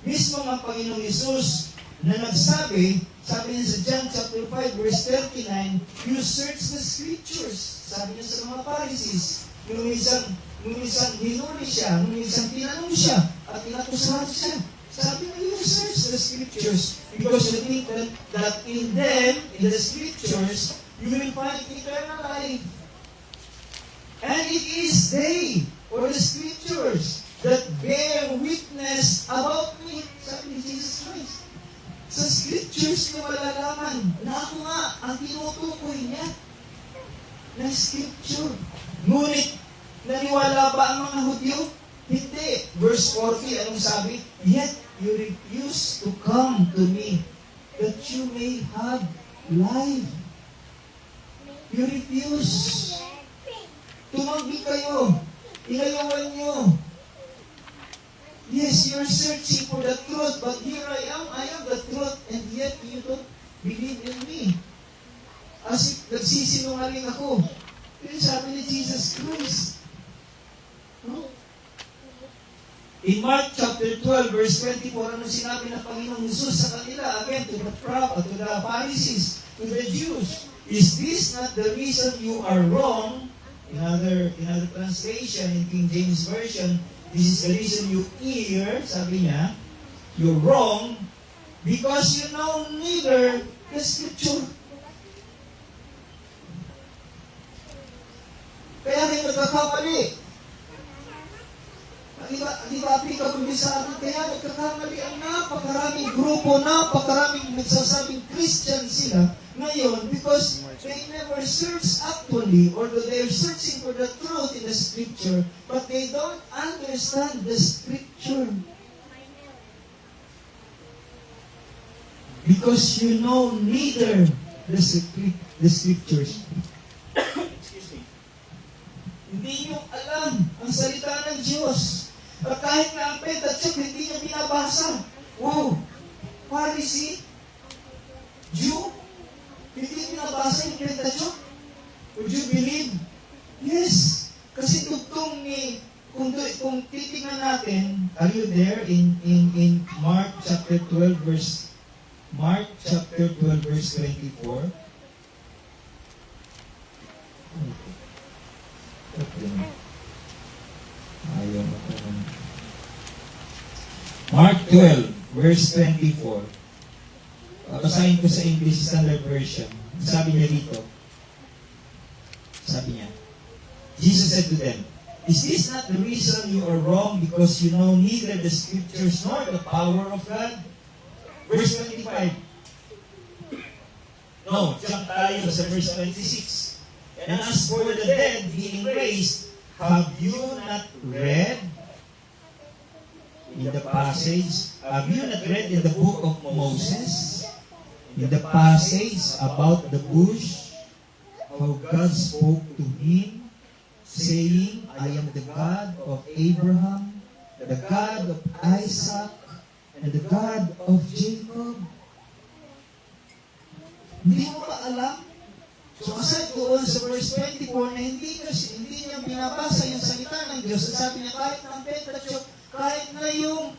Mismo ang Panginoong Yesus na nagsabi, sabi niya sa John chapter 5 verse 39, you search the scriptures. Sabi niya sa mga Pharisees, nung isang hinuli siya, nung isang tinanong siya, at inakusahan siya. Sabi niya, you search the scriptures because you think that in them, in the scriptures, you will find eternal life. And it is they, or the scriptures, that bear witness about me, sabi ni Jesus Christ. Sa scriptures niyo malalaman na ako nga ang tinutukoy niya na scripture. Ngunit, naniwala ba ang mga Hudyo? Hindi. Verse 40, anong sabi? Yet you refuse to come to me that you may have life. You refuse. Tumanggi kayo. Inayawan nyo. Yes, you're searching for the truth, but here I am the truth, and yet you don't believe in me. As if nagsisinungaling ako. Yun sabi ni Jesus Christ. No? In Mark chapter 12, verse 24, ano sinabi ng Panginoong Jesus sa kanila? Again, to the Pharisees, to the Jews. Is this not the reason you are wrong? In other translation, in King James Version, this is the reason you err, sabi niya, you're wrong, because you know neither the scripture. Kaya kayo nagkakamali. Di ba applicable din sa atin? Kaya nagkakamali ang napakaraming grupo, napakaraming nagsasabing Christian sila ngayon because they never search actually, although they're searching for the truth in the scripture, but they don't understand the scripture. Because you know neither the scriptures. Excuse me. Hindi nyo alam ang salita ng Diyos. At kahit na ang Pentateuch, hindi niya binabasa. Wow! Pharisee? Jew? Hindi binabasa yung Pentateuch? Would you believe? Yes! Kasi tugtong ni, kung titignan natin, are you there in Mark chapter 12 verse 24? Mark 12, verse 24. Basahin ko sa English Standard Version. Sabi niya dito. Sabi niya, Jesus said to them, is this not the reason you are wrong because you know neither the scriptures nor the power of God? Verse 25. No, jump tayo sa verse 26. And as for the dead being raised, have you not read in the passage, have you not read in the book of Moses, in the passage about the bush, how God spoke to him, saying, I am the God of Abraham, the God of Isaac, and the God of Jacob. Hindi mo ba alam? So aside doon sa verse 24 na hindi niya binabasa yung salita ng Diyos, sabi niya kahit ng Pentateuch, kahit na yung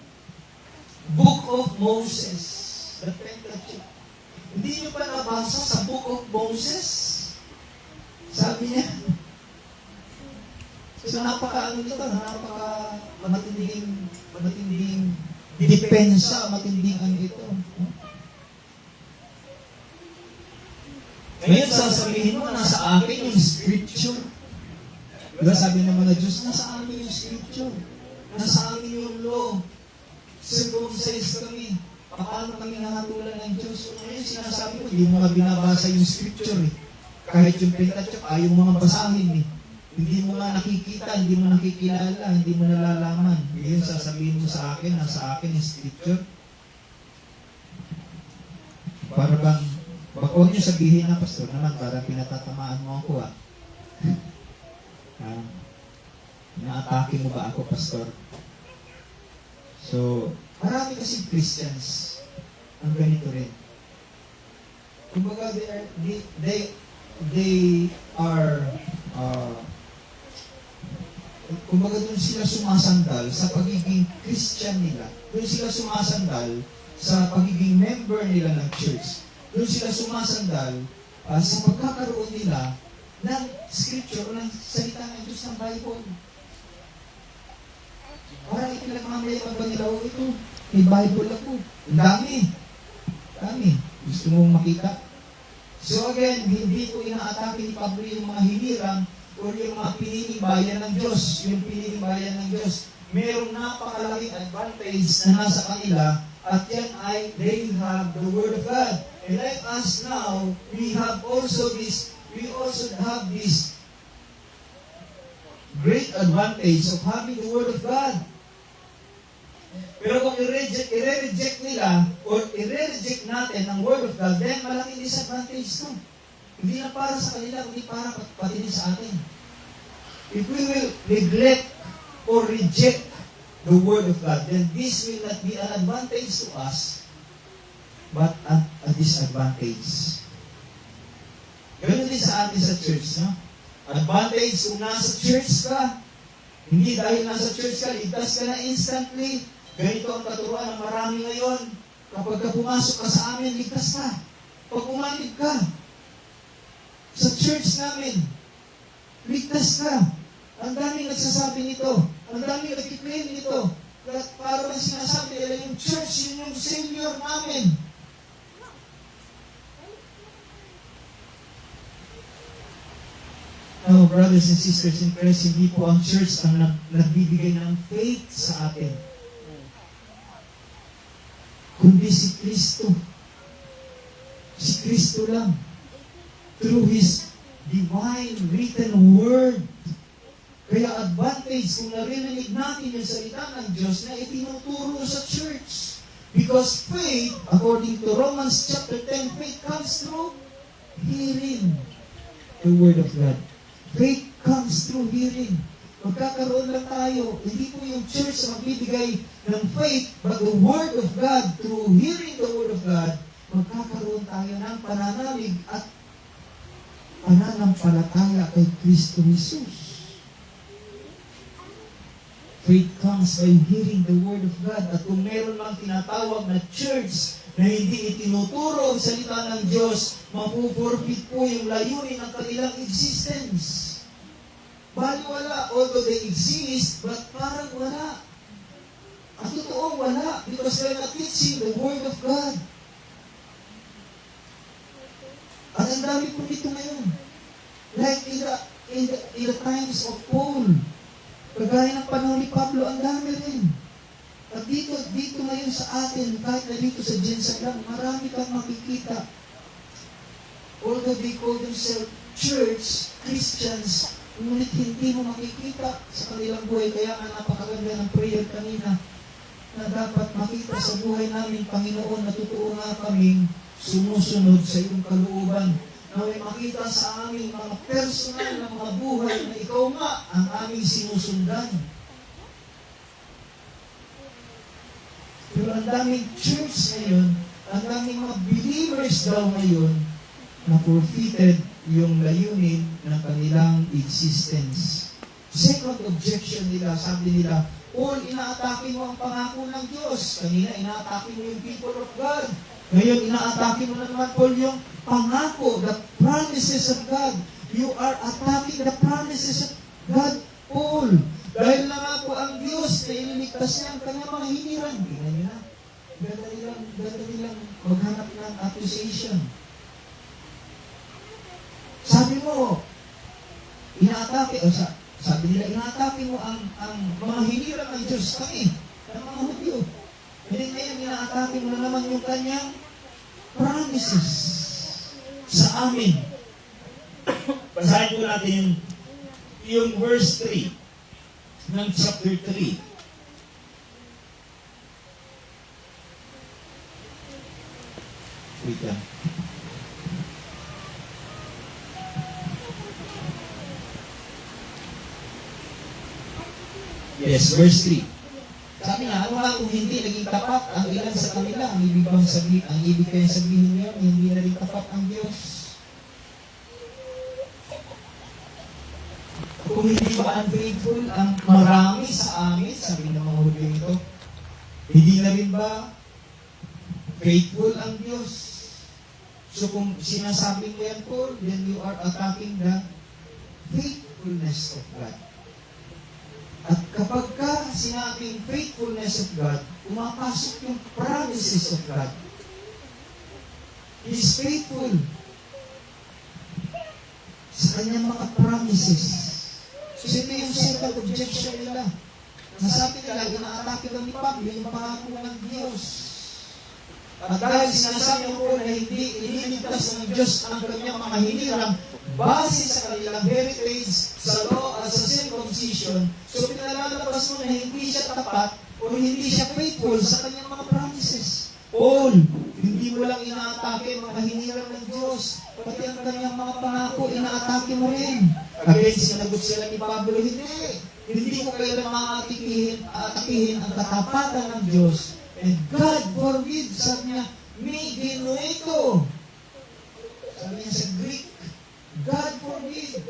Book of Moses, the Pentateuch, hindi niyo pa nabasa sa Book of Moses? Sabi niya. So napaka matinding depensa, matinding ito. Ngayon sasabihin mo, nasa akin yung scripture. Diba sabi ng mga Diyos, nasa amin yung scripture. Nasa amin yung law. Circumcised kami. Paano kami nangatulan ng Diyos? Ngayon sinasabi ko, hindi mo nga binabasa yung scripture eh. Kahit yung Pentateuch, ayaw mo nga basahin eh. Hindi mo nga nakikita, hindi mo nakikilala, hindi mo nalalaman. Ngayon sasabihin mo sa akin, nasa akin yung scripture. Para bang, huwag niyo sabihin na, Pastor, naman, para pinatatamaan mo ako naatake mo ba ako, Pastor? So, marami kasi Christians ang ganito rin. Kumbaga, they are kumbaga doon sila sumasandal sa pagiging Christian nila. Doon sila sumasandal sa pagiging member nila ng church. Doon sila sumasandal sa pagkakaroon nila ng scripture o ng salita ng Diyos ng Bible. Parang ipinagmamayabang ba nila, ito, may Bible ako. Ang dami. Dami. Gusto mong makita? So again, hindi ko inaatake ni Pablo yung mga hinirang o yung mga piniling bayan ng Diyos. Yung piniling bayan ng Diyos. Merong napakalaking advantage na nasa kanila at yan ay they have the Word of God. And like us now, we also have this great advantage of having the Word of God. Pero kung i-reject nila or i-reject natin ang Word of God, then malaking disadvantage to. Hindi na para sa kanila, kundi para pati din sa atin. If we will neglect or reject the Word of God, then this will not be an advantage to us, but a disadvantage. Ganun din sa atin sa church, no? Advantage kung nasa church ka, hindi dahil nasa church ka, ligtas ka na instantly. Ganito ang katuruan ng marami ngayon. Kapag ka pumasok ka sa amin, ligtas ka. Pag umanib ka sa church namin, ligtas ka. Ang daming nagsasabi nito. Ang daming nagkiklaim nito. Para bang sinasabi nila yung church, yun yung Savior namin. No, brothers and sisters in Christ, hindi po ang church ang nagbibigay ng faith sa atin. Kundi si Kristo. Si Kristo lang. Through His divine written word. Kaya advantage kung narinig natin yung salita ng Diyos na itinuturo sa church. Because faith, according to Romans chapter 10, faith comes through hearing the Word of God. Faith comes through hearing. Magkakaroon lang tayo. Hindi po yung church na magbibigay ng faith, but the Word of God, through hearing the Word of God, magkakaroon tayo ng pananalig at pananampalataya kay Kristo Jesus. Faith comes by hearing the Word of God. At kung meron lang tinatawag na church na hindi itinuturo ang salita ng Diyos, mapuforfeit po yung layunin ng kanilang existence. Bali wala, although they exist, but parang wala. Ang totoo wala, because they're not teaching the Word of God. At ang dami po dito ngayon. Like in the times of Paul, kagaya ng panahon ni Pablo, ang dami rin. At dito ngayon sa atin, kahit na dito sa Ginsag lang, marami kang makikita. Although they call themselves church, Christians, Ngunit hindi mo makikita sa kanilang buhay. Kaya nga napakaganda ng prayer kanina na dapat makita sa buhay namin, Panginoon, na totoo nga kaming sumusunod sa iyong kalooban. Na may makita sa aming mga personal na mga buhay na ikaw nga ang aming sinusundan. Pero ang daming church ngayon, ang daming mga believers daw ngayon na forfeited yung layunin ng kanilang existence. Second objection nila, sabi nila, Paul, inaatake mo ang pangako ng Diyos. Kanina, inaatake mo yung people of God. Ngayon, inaatake mo na naman, Paul, yung pangako, the promises of God. You are attacking the promises of God, Paul. Dahil nangako ang Diyos na ililigtas niya ang kanyang mga hiniran. Tingnan niyo na. Ganda nilang maghanap ng accusation. Sabi mo, inaatake, sabi nila, inaatake mo ang mga hiniran ng Diyos kami, ng mga Hudyo. Hindi ngayon, inaatake mo na naman yung kanyang promises sa amin. Basahin po natin yung verse 3 ng chapter 3. Wait lang. Yes, verse 3. Sabi nga, ano nga kung hindi naging tapat ang ilan sa kanila? Ang ibig kayang sabihin niyo, hindi na rin tapat ang Diyos. Kung hindi ba unfaithful ang marami sa amin, sabi ng mga Hudyo ito, hindi na rin ba faithful ang Diyos? So kung sinasabing mo yan, Paul, then you are attacking the faithfulness of God. At kapag ka sinabing faithfulness of God, umapasok yung promises of God. He is faithful sa kanyang mga promises. So ito yung second objection nila. Nasabi nila, inaatake lang ni Pablo yung pangako ng Diyos. At dahil sinasabi ko na hindi ililigtas ng Diyos ang kanyang mga hinirang base sa kanilang heritage, sa law at sa circumcision, so pinalalabas mo na hindi siya tapat o hindi siya faithful sa kanyang mga promises. Paul, hindi mo lang inaatake mga hinirang ng Diyos, pati ang kanyang mga pangako, inaatake mo rin. Again, sinagot sila ni Pablo, hindi ko kailan maatikihin ang katapatan ng Diyos. And God forbid, sabi niya, mi ginuito. Sabi niya sa Greek, God forbid.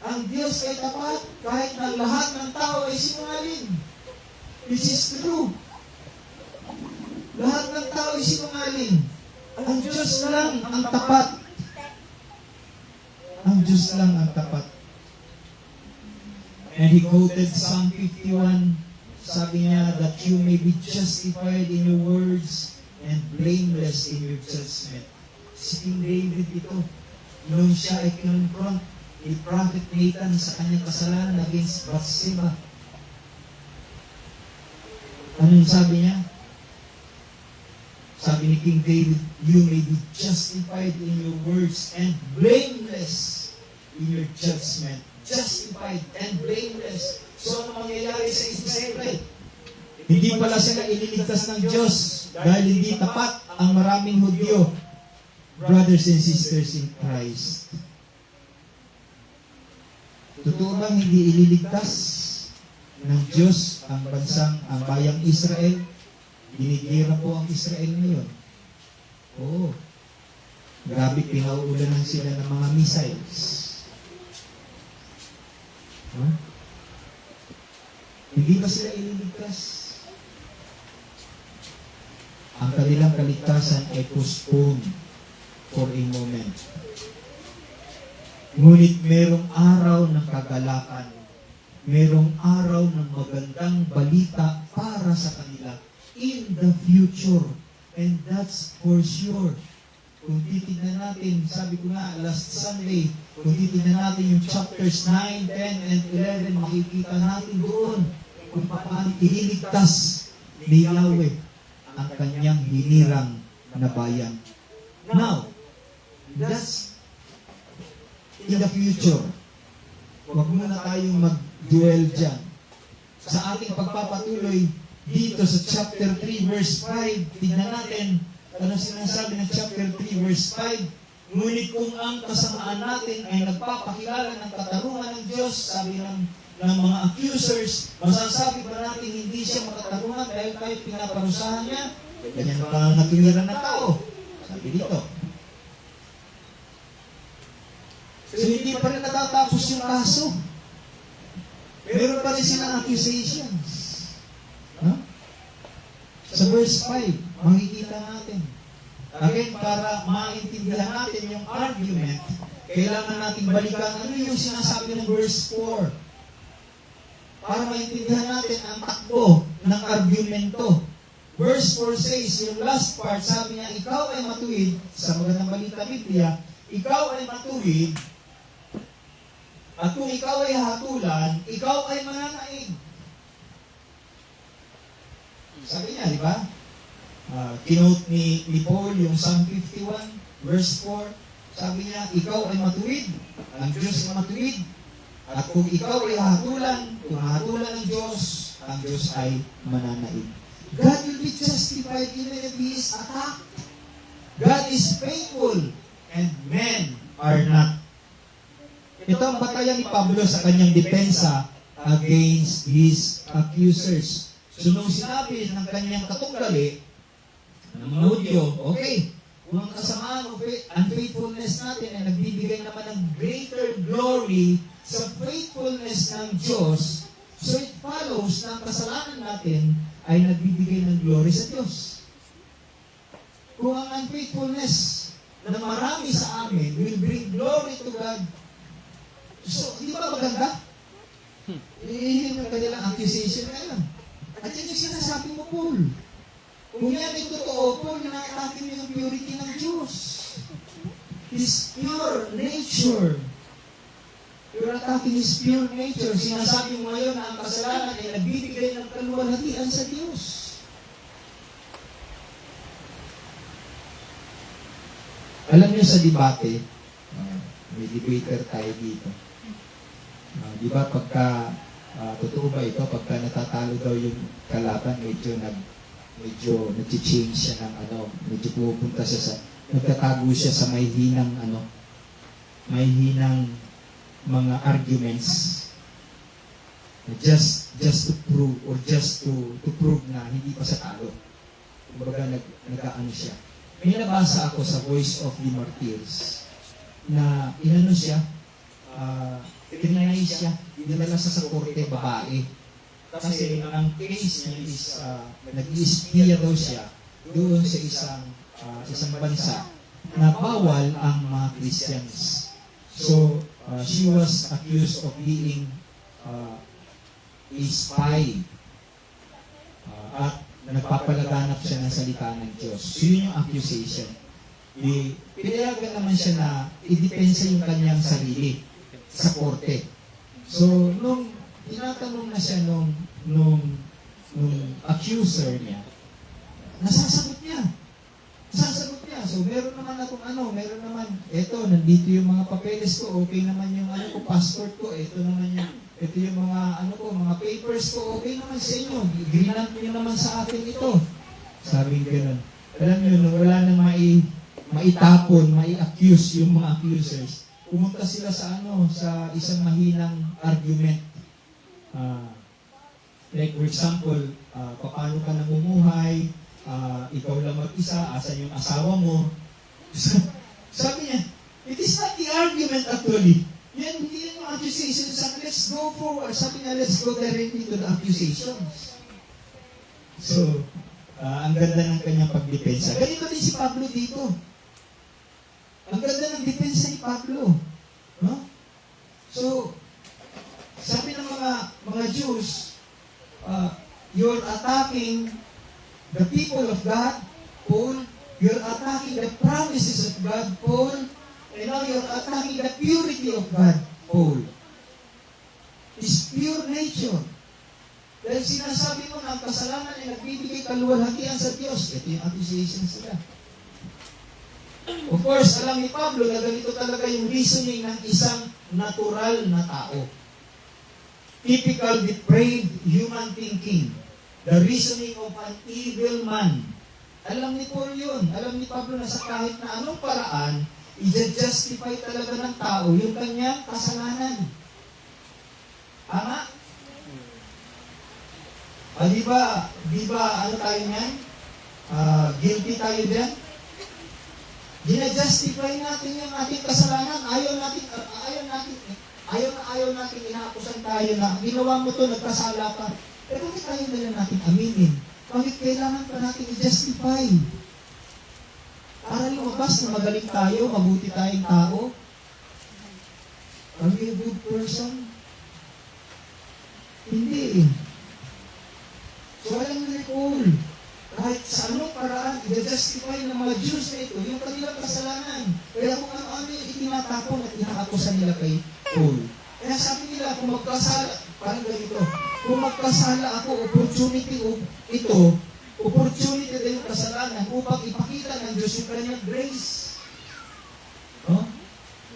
Ang Diyos ay tapat kahit na lahat ng tao ay sinungaling. This is true. Lahat ng tao ay sinungaling. Ang Diyos lang ang tapat. Ang Diyos lang ang tapat. And he quoted Psalm 51, sabi niya, that you may be justified in your words and blameless in your judgment. Si King David ito, nung siya ay kinonfront ni Prophet Nathan sa kanyang kasalanan against Bathsheba. Anong sabi niya? Sabi ni King David, you may be justified in your words and blameless in your judgment. Justified and blameless. So, ano mangyayari sa Israel? Hindi pala sila ililigtas ng Diyos dahil hindi tapat ang maraming Hudyo. Brothers and sisters in Christ. Totoo bang hindi ililigtas ng Diyos ang bayang Israel? Ginigira po ang Israel ngayon. Oo. Grabe, pinauulanan sila ng mga missiles. Huh? Hindi ba sila ililigtas? Ang kanilang kaligtasan ay postponed for a moment. Ngunit merong araw ng kagalakan, merong araw ng magandang balita para sa kanila in the future. And that's for sure. Kung titignan natin, sabi ko nga last Sunday, kung titignan natin yung chapters 9, 10, and 11, makikita natin doon kung paano ililigtas ni Yahweh ang kanyang hinirang na bayan. Now, that's in the future. huwag muna tayong mag-duel dyan. Sa ating pagpapatuloy dito sa chapter 3 verse 5, tignan natin ano sinasabi ng chapter 3 verse 5. Ngunit kung ang kasamaan natin ay nagpapakilala ng katarungan ng Diyos, sabi ng mga accusers, masasabi ba natin hindi siya makatarungan dahil tayo pinaparusahan niya? Ganyan pa natuwiran ng tao. Sabi dito. So hindi pa rin natatapos yung kaso. Meron pa rin silang accusations. Huh? Sa verse 5, makikita natin. Again, para maintindihan natin yung argument, kailangan natin balikan ano yung sinasabi ng verse 4. Para maintindihan natin ang takbo ng argumento. Verse 4 says, yung last part, sabi niya, ikaw ay matuwid, sa Magandang Balita Biblia, ikaw ay matuwid, at kung ikaw ay hatulan, ikaw ay mananaig. Sabi niya, di ba? Kinote ni Paul yung Psalm 51, verse 4. Sabi niya, ikaw ay matuwid, ang Diyos ay matuwid, at kung ikaw ay hatulan, kung hatulan ng Diyos, ang Diyos ay mananaig. God will be justified even if He is attacked. God is faithful, and men are not. Ito ang batayan ni Pablo sa kanyang depensa against his accusers. So, nung sinabi ng kanyang katunggali, ng mga Hudyo, okay, kung ang kasamaan o unfaithfulness natin ay nagbibigay naman ng greater glory sa faithfulness ng Diyos, so it follows na ang kasalanan natin ay nagbibigay ng glory sa Diyos. Kung ang unfaithfulness ng marami sa amin will bring glory to God, so, di ba maganda? Yun yung kanilang accusation ngayon. At yan yung sinasabi mo, Paul. Kung yan ay totoo, Paul, na-atake mo yung purity ng Diyos. His pure nature. You're attacking His pure nature. Sinasabi mo ngayon na ang kasalanan ay nagbibigay ng kaluwalhatian sa Diyos. Alam niyo sa debate, may debater tayo dito. Di ba pagka, totoo ba ito, pagka natatalo daw yung kalaban, medyo nag-change siya ng medyo pupunta siya sa, nagtatago siya sa may hinang mga arguments, just to prove, or just to prove na hindi pa sa talo. Kumbaga nag-aano siya. May nabasa ako sa Voice of the Martyrs, na inano siya, tinay siya, dinala sa korte babae. Kasi ang case niya is, nag-i-espiya daw siya doon sa isang bansa na bawal ang mga Christians. So, she was accused of being a spy. At nagpapalaganap siya ng salita ng Diyos. So, yun yung accusation. Pinayagan naman siya na idepensa yung kanyang sarili sa korte. So, nung tinatanong na siya nung accuser niya, nasasagot niya. So, meron naman, nandito yung mga papeles ko, okay naman yung passport ko, ito yung mga papers ko, okay naman sa inyo, grinant niyo naman sa akin ito. Sabi gano'n. Alam niyo, nung wala nang maitapon, mai-accuse yung mga accusers, pumunta sila sa isang mahinang argument. Like for example, paano ka namumuhay, ikaw lang mag-isa, asan yung asawa mo. Sabi niya, it is not the argument actually. Yan, hindi yan yung accusation. Sabi, let's go forward. Sabi niya, let's go directly to the accusations. So, ang ganda ng kanyang pagdepensa. Ganito din si Pablo dito. Ang ganda ng depensa ni Pablo. No? So, sabi ng mga Jews, you're attacking the people of God, Paul. You're attacking the promises of God, Paul. And now you're attacking the purity of God, Paul. His pure nature. Dahil sinasabi mo na ang kasalanan ay nagbibigay kaluwalhatian sa Diyos. Ito yung accusation sila. Of course, alam ni Pablo na ganito talaga yung reasoning ng isang natural na tao. Typical depraved human thinking. The reasoning of an evil man. Alam ni Paul yun. Alam ni Pablo na sa kahit na anong paraan, i-justify talaga ng tao yung kanyang kasalanan. Tama? Di ba, ano tayo niyan? Guilty tayo din? Gina-justify natin yung ating kasalanan. Ayaw natin inaakusan tayo na ginawa mo to, nagkasala ka. Bakit tayo na lang natin aminin? Bakit kailangan pa natin i-justify? Para lumabas na magaling tayo, mabuti tayong tao. Are we a good person? Hindi. So alam mo ni Paul, kahit sa anong paraan, i-justify ng mga Jews na ito, yung kanilang kasalanan. Kaya kung ano-ano yung itinatapon at inaakusan nila kay Paul. Kaya sabi nila, kung magkasala, parang ganito, kung magkasala ako, opportunity din yung kasalanan upang ipakita ng Diyos yung kanyang grace. No?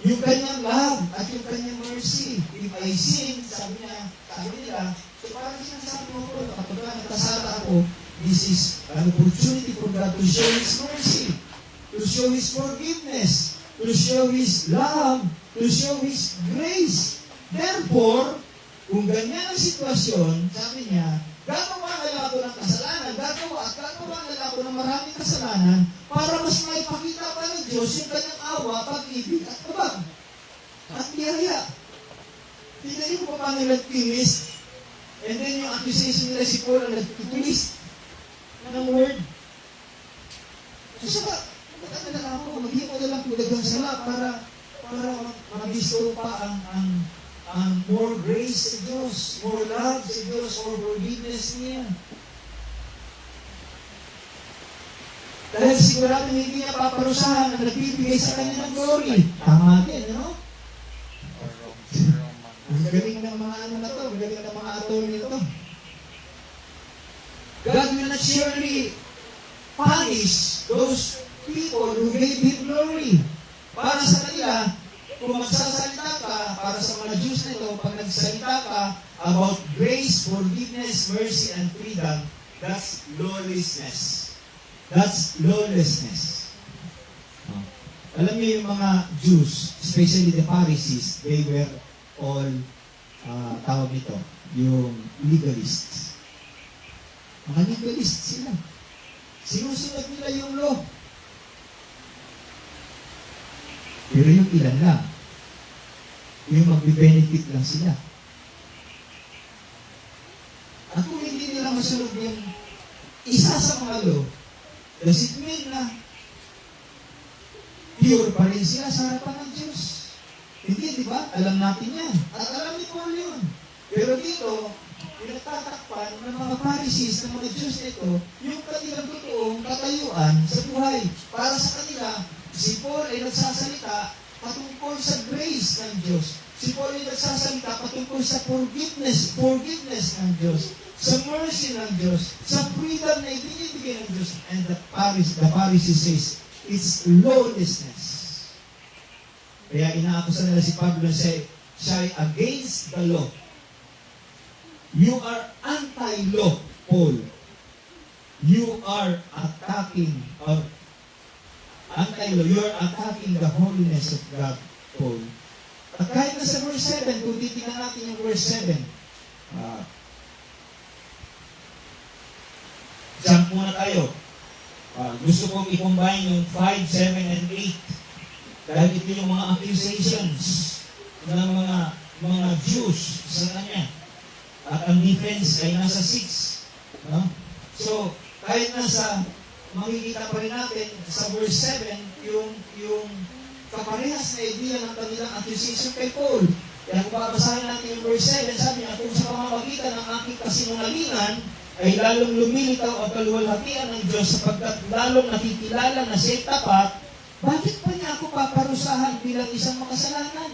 Yung kanyang love at yung kanyang mercy. If I sin, sabi nila, so parang sinasabi mo ko, kapag nagkasala ako, this is an opportunity for God to show His mercy, to show His forgiveness, to show His love, to show His grace. Therefore, kung ganyan ang sitwasyon, sabi niya, gagawa na lang ako ng kasalanan, gagawa na lang ako ng maraming kasalanan para mas maipakita pa ng Diyos yung kanyang awa, pag-ibig at kabag. At biyaya. Tignan niyo pa paano nag-twist. And then yung accusation nila si Paul ang nag-twist ng word. So saka, ba't na lang ako, magiging ko na lang kulagang sala para mag-restore pa ang more grace sa Diyos, more love sa Diyos, more forgiveness niya. Dahil sigurado hindi niya paparusahan ang nagbibigay sa kanya ng glory. Tama din, ano? Ang galing ng mga ano na to, ang galing ng mga attorney na to. God will not surely punish those people who gave Him glory. Para sa kanila, kung magsasalita ka, para sa mga Jews na ito, pag nagsalita ka about grace, forgiveness, mercy, and freedom, that's lawlessness. That's lawlessness. Alam niyo yung mga Jews, especially the Pharisees, they were all, tawag nito, yung legalists. Mga legalists sila. Sinusunod nila yung law. Pero yung ilan lang, yung magbe-benefit lang sila. At kung hindi nila masunod yung isa sa mga law, does it mean na pure pa rin sila sa harapan ng Diyos? Hindi, di ba? Alam natin yan. At alam ni Paul yun. Pero dito, pinagtatakpan ng mga Pharisees, ng mga Diyos nito, yung kanilang totoong katayuan sa buhay. Para sa kanila, si Paul ay nagsasalita patungkol sa grace ng Diyos. Si Paul ay nagsasalita patungkol sa forgiveness ng Diyos, sa mercy ng Diyos, sa freedom na ibinibigay ng Diyos. And the Pharisees says, it's lawlessness. Kaya inaakusan nila si Pablo na siya ay against the law. You are anti-law, Paul. You are attacking anti-law. You are attacking the holiness of God, Paul. At kahit na sa verse 7, kung titignan natin yung verse 7, jump muna tayo. Gusto kong i-combine yung 5, 7, and 8. Dahil ito yung mga accusations ng mga Jews sa kanya. At ang defense ay nasa 6. No? So, kahit nasa, makikita pa rin natin sa verse 7, yung kaparehas na idea ng kanilang accusation kay Paul. Kaya kung babasahin natin yung verse 7, sabi niya, kung sa pamamagitan ng aking kasinungalingan, ay lalong lumilitaw ang kaluwalhatian ng Diyos sapagkat lalong nakikilala na siya'y tapat, bakit pa niya ako paparusahan bilang isang makasalanan?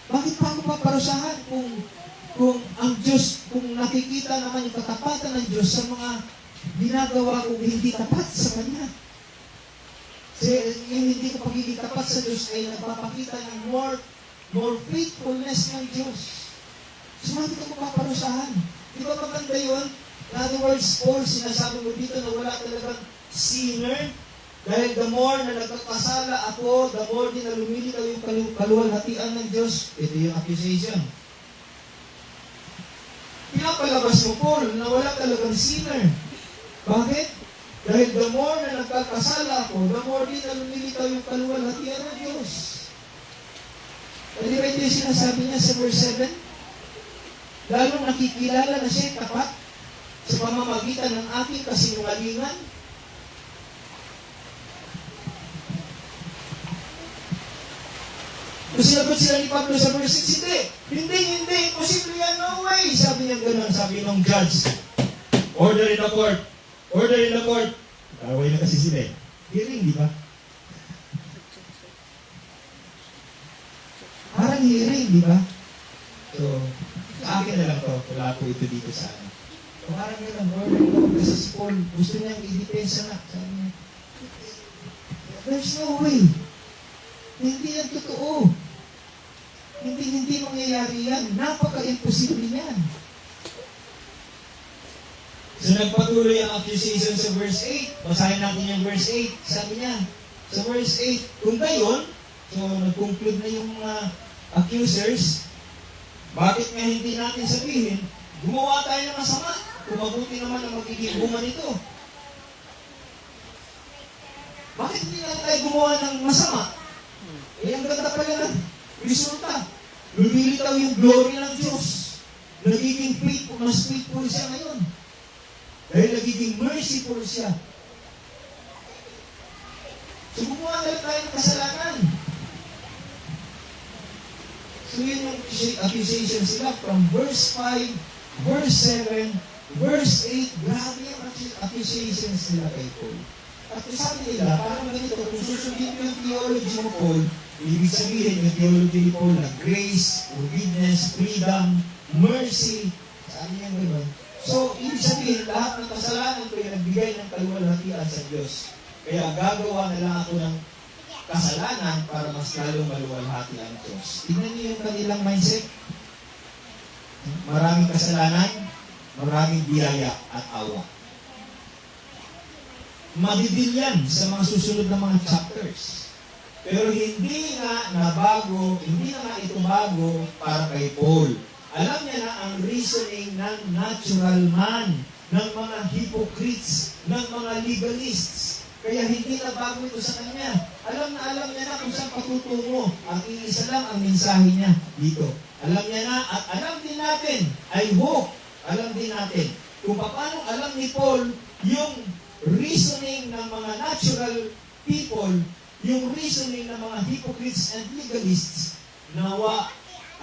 Bakit pa ako paparusahan kung ang Diyos, kung nakikita naman yung katapatan ng Diyos sa mga ginagawa kong hindi tapat sa Kanya? Yung hindi ka pagiging tapat sa Diyos ay nagpapakita ng more faithfulness ng Diyos. So, hindi ka mapaparusahan. Di ba maganda yun? In other words, Paul, sinasabi mo dito na wala talagang sinner. Dahil the more na nagkakasala ako, the more din na lumilitaw yung kaluwalhatian ng Diyos. Ito yung accusation. Pinapalabas mo, Paul, na wala talagang sinner. Bakit? Dahil the more na nagkakasala ako, the more din na lumilitaw yung kaluwalhatian ng Diyos. Di ba ito yung sinasabi niya sa verse 7? Lalo nakikilala na siya tapat sa pamamagitan ng ating kasinungalingan. Kung sinagot sila ni Pablo sa verse 6, hindi, imposible yan, no way. Sabi niya gano'n, sabi ng judge, order in the court. Kaway na kasi sila eh. Hearing, di ba? Parang hearing, di ba? So, sa akin na lang to, wala po ito dito sa akin. So, parang gano'n, order in the court kasi si Paul, gusto niyang i-depensa na. Sabi niya, there's no way. Hindi yan totoo. Hindi mangyayari yan. Napaka-imposible yan. So nagpatuloy ang accusation sa verse 8. Basahin natin yung verse 8. Sabi niya, sa verse 8, kung gayon, so nag-conclude na yung mga accusers, bakit nga hindi natin sabihin, gumawa tayo ng masama, kung mabuti naman ang magiging bunga nito. Bakit hindi natin tayo gumawa ng masama? Eh, ang ganda pala ng resulta. Lumilitaw yung glory ng Diyos. Nagiging faithful, mas faithful siya ngayon. Dahil nagiging merciful siya. So, gumawa na tayo ng kasalanan. So, yun yung accusation sila from verse 5, verse 7, verse 8. Grabe yung accusations nila kay Paul. At sabi nila, parang ganito, kung susundin mo yung theology mo, Paul, ibig sabihin yung theology ni Paul na grace, forgiveness, freedom, mercy, sabi niya gano'n. So, ibig sabihin, lahat ng kasalanan ko ay nagbigay ng kaluwalhatian sa Diyos. Kaya gagawa na lang ako ng kasalanan para mas lalong maluwalhati ang Diyos. Tingnan niyo yung kanilang mindset. Maraming kasalanan, maraming biyaya at awa. Mabibili yan sa mga susunod na mga chapters. Pero hindi nga ito bago para kay Paul. Alam niya na ang reasoning ng natural man, ng mga hypocrites, ng mga legalists. Kaya hindi na bago ito sa kanya. Alam niya na kung saan patutungo. Ang iisa lang ang mensahe niya dito. Alam niya na at alam din natin, I hope, alam din natin kung paano alam ni Paul yung reasoning ng mga natural people, yung reasoning ng mga hypocrites and legalists. Nawa,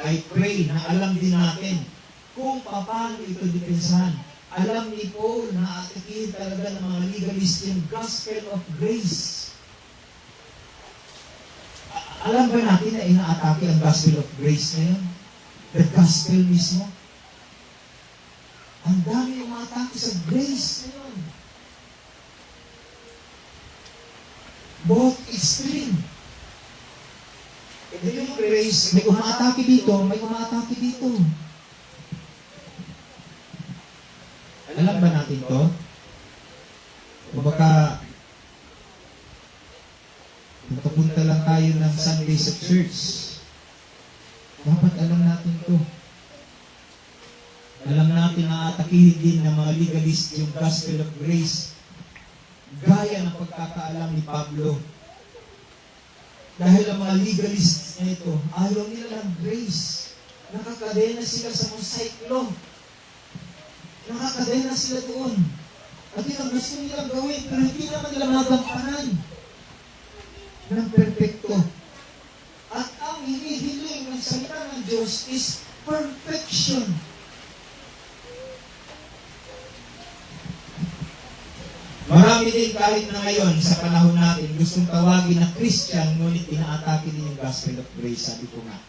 I pray na alam din natin kung paano ito depensahan. Alam ni Paul na atikihin talaga ng mga legalists yung gospel of grace. Alam ba natin na inaatake ang gospel of grace na yun? The gospel mismo? Ang dami yung atake sa grace na yun. Both extreme. Ito yung grace, may umatake dito, may umatake dito. Alam ba natin to? O baka pupunta lang tayo ng Sunday sa church. Dapat alam natin to. Alam natin na atakihin din ng mga legalist yung gospel of grace. Gaya ng pagkakaalam ni Pablo. Dahil ang mga legalists na ito, ayaw nila ng grace. Nakakadena sila sa Mosaic law. Nakakadena sila doon. At yun ang gusto nilang gawin, pero hindi naman nila magampanan ng perfecto. At ang hinihiling ng salita ng Diyos is perfection. Marami din kahit na ngayon sa panahon natin gustong tawagin na Christian ngunit inaatake din yung gospel of grace. Sabi ko nga,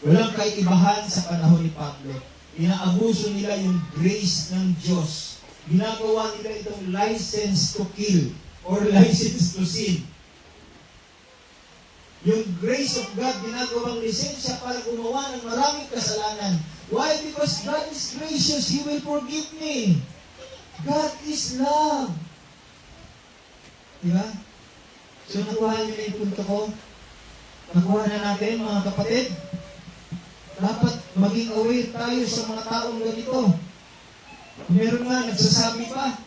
walang kaibahan sa panahon ni Pablo. Inaabuso nila yung grace ng Diyos. Ginagawa nila itong license to kill or license to sin. Yung grace of God, ginagawang lisensya para gumawa ng maraming kasalanan. Why? Because God is gracious. He will forgive me. God is love. Diba? So, nakuha niyo na yung punto ko? Nakuha na natin, mga kapatid? Dapat maging aware tayo sa mga taong ganito. Meron nga, nagsasabi pa.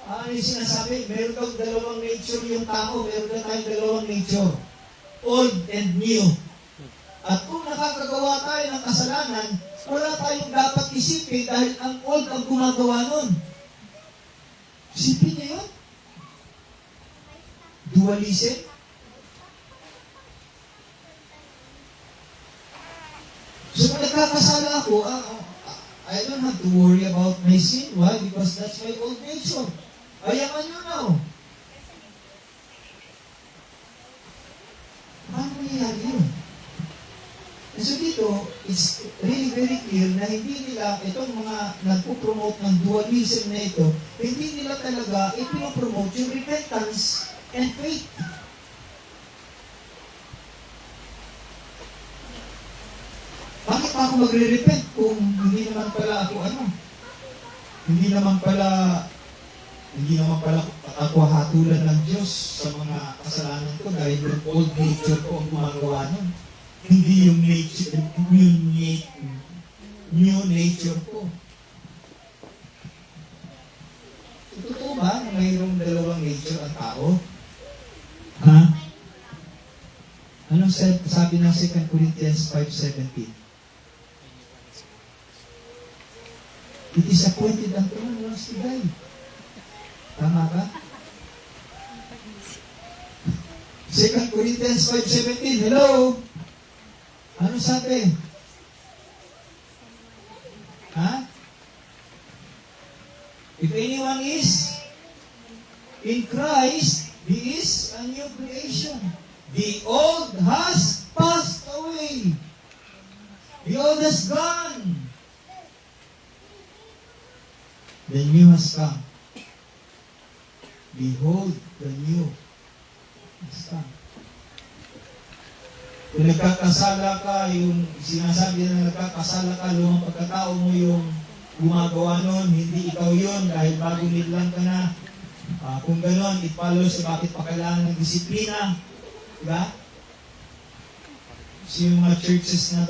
Ano yung sinasabi? Meron daw dalawang nature yung tao. Meron na tayong dalawang nature. Old and new. At kung nakakagawa tayo ng kasalanan, wala tayong dapat isipin dahil ang old ang gumagawa nun. Isipin niyo yun? Dualism? So kung nagkakasala ako, I don't have to worry about my sin. Why? Because that's my old nature. Ayaman nyo now. Paano nangyayari yun? And so dito, it's really very clear na hindi nila, itong mga nagpo-promote ng dualism na ito, hindi nila talaga ipinopromote yung repentance and faith. Bakit pa ako magre-repent kung hindi naman pala ako Hindi naman pala ako hatulan ng Diyos sa mga kasalanan ko dahil yung old nature ko ang gumagawa nun. Hindi yung nature, new nature ko. So, totoo ba na mayroong dalawang nature ang tao? Ha? Anong sabi ng 2 Corinthians 5:17? It is appointed unto man once to die. Tama ka? 2 Corinthians 5:17. Hello? Ano sabi? Ha? If anyone is in Christ, he is a new creation. The old has passed away. The old has gone. The new has come. Behold, the new has come. Kung nagkakasala ka, yung sinasabi na nagkakasala ka, lumang pagkatao mo yung gumagawa nun, hindi ikaw yun, dahil bago nidlang ka na. Kung gano'n, it follows bakit pa kailangan ng disiplina. Diba? So yung mga churches na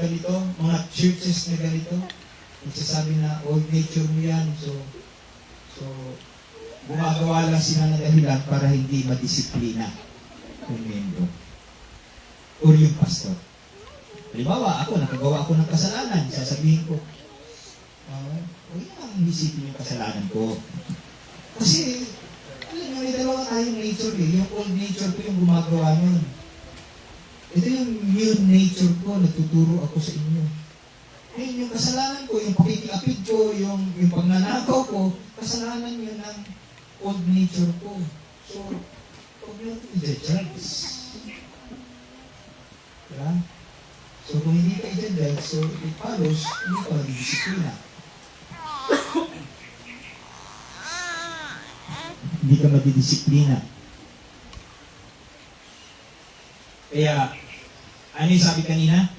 ganito, nagsasabi na old nature mo yan, so gumagawa lang sila na dahilan para hindi madisiplina yung membro o yung pastor. Halimbawa, nakagawa ako ng kasalanan, sasabihin ko, huwag nang isipin yung kasalanan ko. Kasi, alam mo, may dalawa tayong nature eh. Yung old nature ko yung gumagawa nun. Ito yung new nature ko, nagtuturo ako sa inyo. Ngayon, yung kasalanan ko, yung pakikiapid ko, yung pagnanakaw ko, kasalanan yun ng old nature ko. So, huwag nyo i-judge. Diba? So, kung hindi ka i-judge, so it follows, hindi ka mag-disiplina. Hindi ka mag-disiplina. Kaya, ano yung sabi kanina?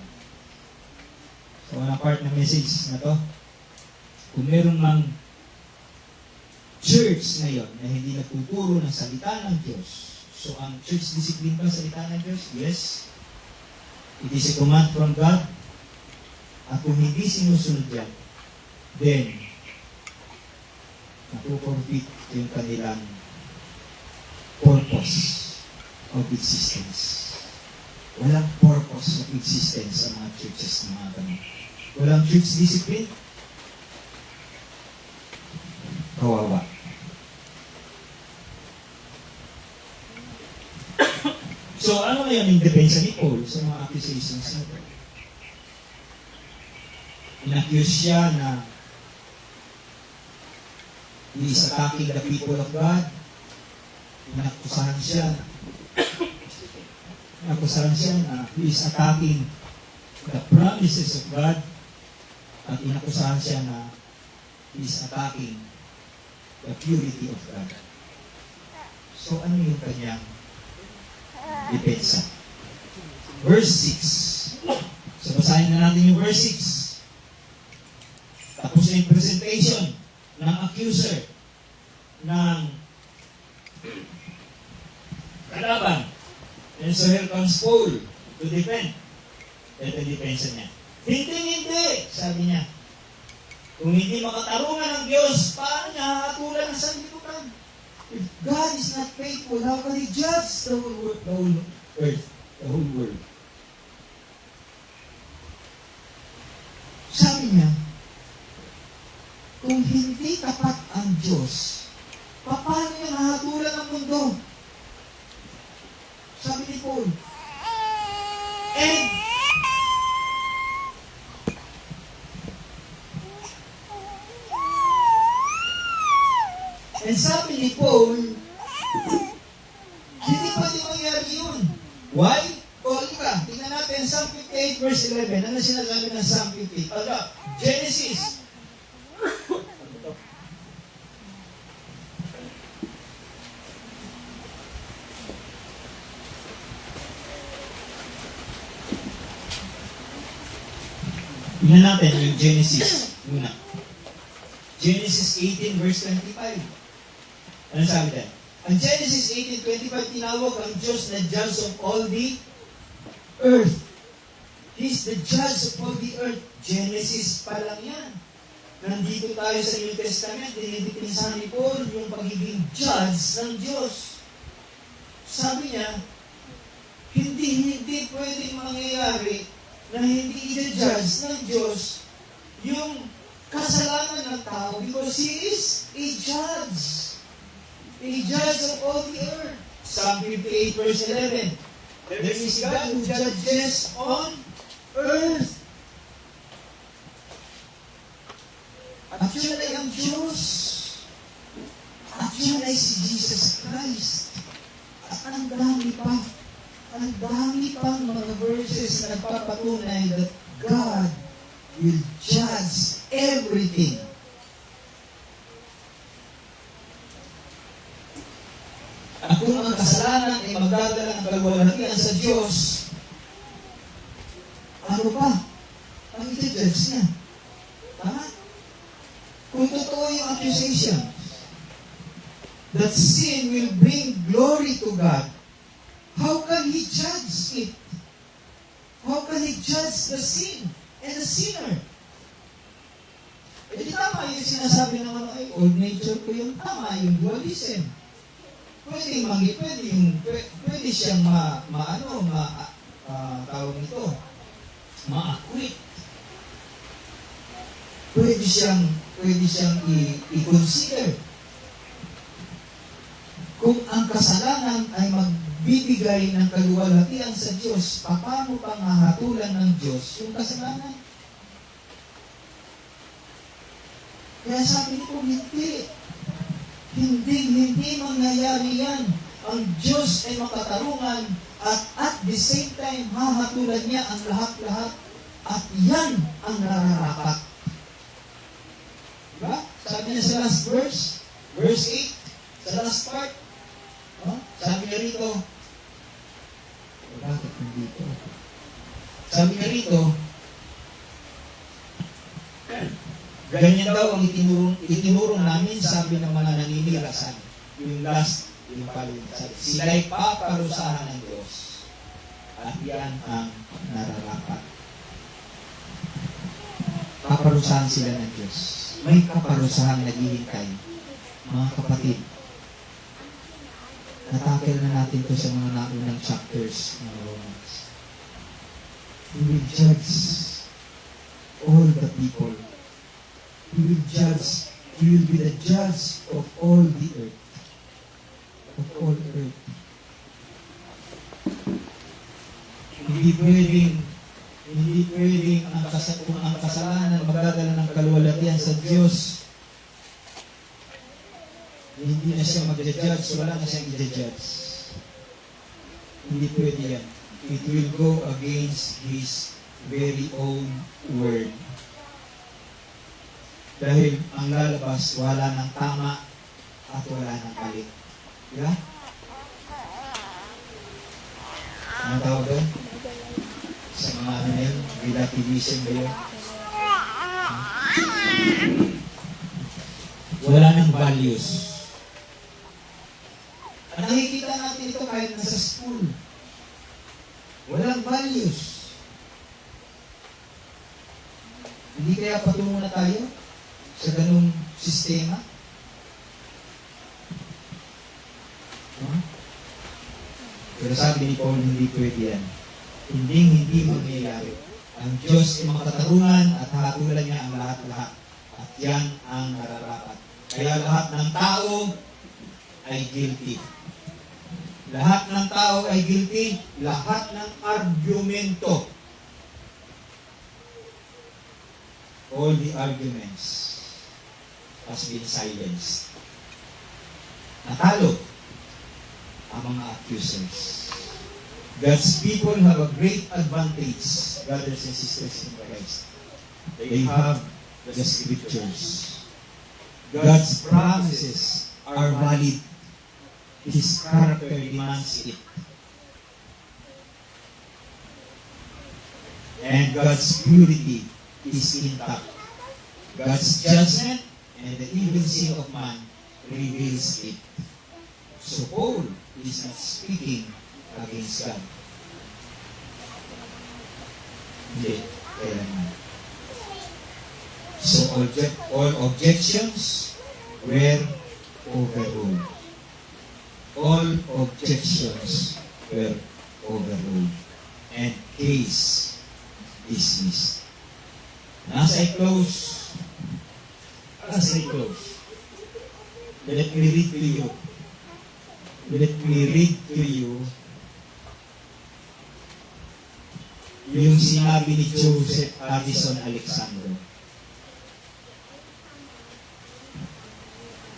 So, una part ng message na to, kung meron mang church ngayon na hindi nagtuturo ng salita ng Diyos, so ang church discipline ba salita ng Diyos? Yes. It is a command from God. At kung hindi sinusunod yan, then, napuporfit yung kanilang purpose of existence. Walang purpose of existence sa mga churches na mga ganun. Walang church discipline. Kawawa. So, ano ngayon yung depensa ni Paul sa mga accusations natin? In-accuse siya na he is attacking the people of God. Inakusahan siya na he is attacking the promises of God. At inakusahan siya na he is attacking the purity of God. So, ano yung kanyang depensa? verse 6. So basahin na natin yung verse 6. Tapos na yung presentation ng accuser ng kalaban. And so here comes Paul to defend. Ito yung defense niya. Hindi, sabi niya. Kung hindi makatarungan ng Diyos, paano niya hahatulan ng sanlibutan? If God is not faithful, how can He judge the whole earth, the whole world? Sabi niya, kung hindi tapat ang Diyos, paano niya hahatulan ang mundo? Sabi ni Paul. And sabi ni Paul, hindi pwede mangyari yun. Why? O, iba, tingnan natin, Psalm 58 verse 11. Ano sinasabi ng Psalm 58? Genesis. Tingnan natin yung Genesis muna. Genesis 18 verse 25. Ano sabi tayo? Ang Genesis 18:25, tinawag ang Diyos na judge of all the earth. He's the judge of all the earth. Genesis pa lang yan. Nandito tayo sa New Testament, dinidipinsahan ni Paul yung pagiging judge ng Diyos. Sabi niya, hindi pwedeng mangyayari na hindi i-judge ng Diyos yung kasalanan ng tao because He is a judge. A judge of all the earth. Psalm 58 verse 11. There is God who judges on earth. At yun ay ang Diyos. At yun ay si Jesus Christ. At ang dami pang mga verses na nagpapatunay that God will judge everything. At kung ang kasalanan ay magdadala ng kaluwalhatian sa Diyos, ano pa ang i-judge niya? Tama? Kung totoo yung accusation that sin will bring glory to God, how can He judge it? How can He judge the sin and the sinner? E di tama yung sinasabi ng ano, ay, old nature ko yung tama, yung dualism. Pwede siyang tawag nito, ma-acquit. Pwede siyang i-consider. Kung ang kasalanan ay magbibigay ng kaluwalhatian sa Diyos, paano pang hahatulan ng Diyos yung kasalanan? Kaya sabi nito, hindi mangyayari yan. Ang Diyos ay makatarungan at the same time, hahatulan niya ang lahat-lahat at yan ang nararapat. Diba? Sabi niya sa last verse 8, sa last part, sabi niya rito, bakit nandito? Sabi niya rito, ganyan daw ang itinurong namin, sabi ng mga naninirasan. Yung last, yung following, sabi, sila'y paparusahan ng Diyos. At yan ang nararapat. Paparusahan sila ng Diyos. May kaparusahan naghihintay. Mga kapatid, natakil na natin ito sa mga naunang chapters ng Romans. He will judge all the people. He will judge. He will be the judge of all the earth. Of all earth. Hindi pwedeng kung ang kasalanan magdadala ng kaluwalhatian sa Diyos, hindi na siya mag-judge, wala na siyang i-judge. Hindi pwede yan. It will go against His very own word. Dahil ang lalabas, wala ng tama at wala ng mali. Yeah? Ano tawag doon? Sa mga ano na yun, relativism ba yun? Wala ng values. At nakikita natin ito kahit nasa school. Walang values. Hindi kaya patungo na tayo sa ganung sistema? Huh? Pero sabi ni Paul, hindi pwede yan. Hindi mangyayari. Ang Diyos ay makatarungan at hatulan niya ang lahat-lahat. At yan ang nararapat. Kaya lahat ng tao ay guilty. Lahat ng tao ay guilty. Lahat ng argumento. All the arguments has been silenced. Natalo ang mga accusers. God's people have a great advantage, brothers and sisters in Christ. They have the scriptures. God's promises are valid. His character demands it. And God's purity is intact. God's judgment and the evil sin of man reveals it. So Paul is not speaking against God. Hindi, kailangan. So all objections were overruled. All objections were overruled. And case dismissed. As I close, let me read to you. Let me read to you yung sinabi ni Joseph Addison Alexander.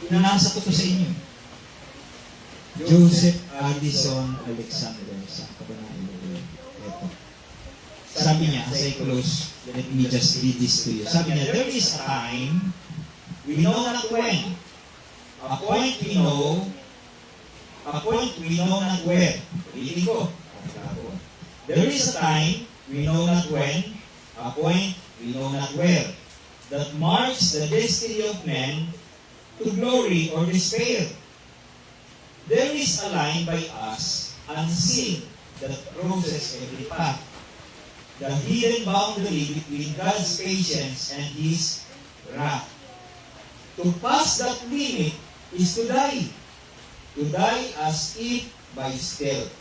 Pinanasa ko to sa inyo. Joseph Addison Alexander. Saan ka ba na ilagay? Ito. Sabi niya, as I close, let me just read this to you. Sabi niya, there is a time, we know not when, a point we know not where. Reading ko. There is a time, we know not when, a point we know not where, that marks the destiny of men to glory or despair. There is a line by us, unseen, that crosses every path. The hidden boundary between God's patience and His wrath. To pass that limit is to die. To die as if by stealth.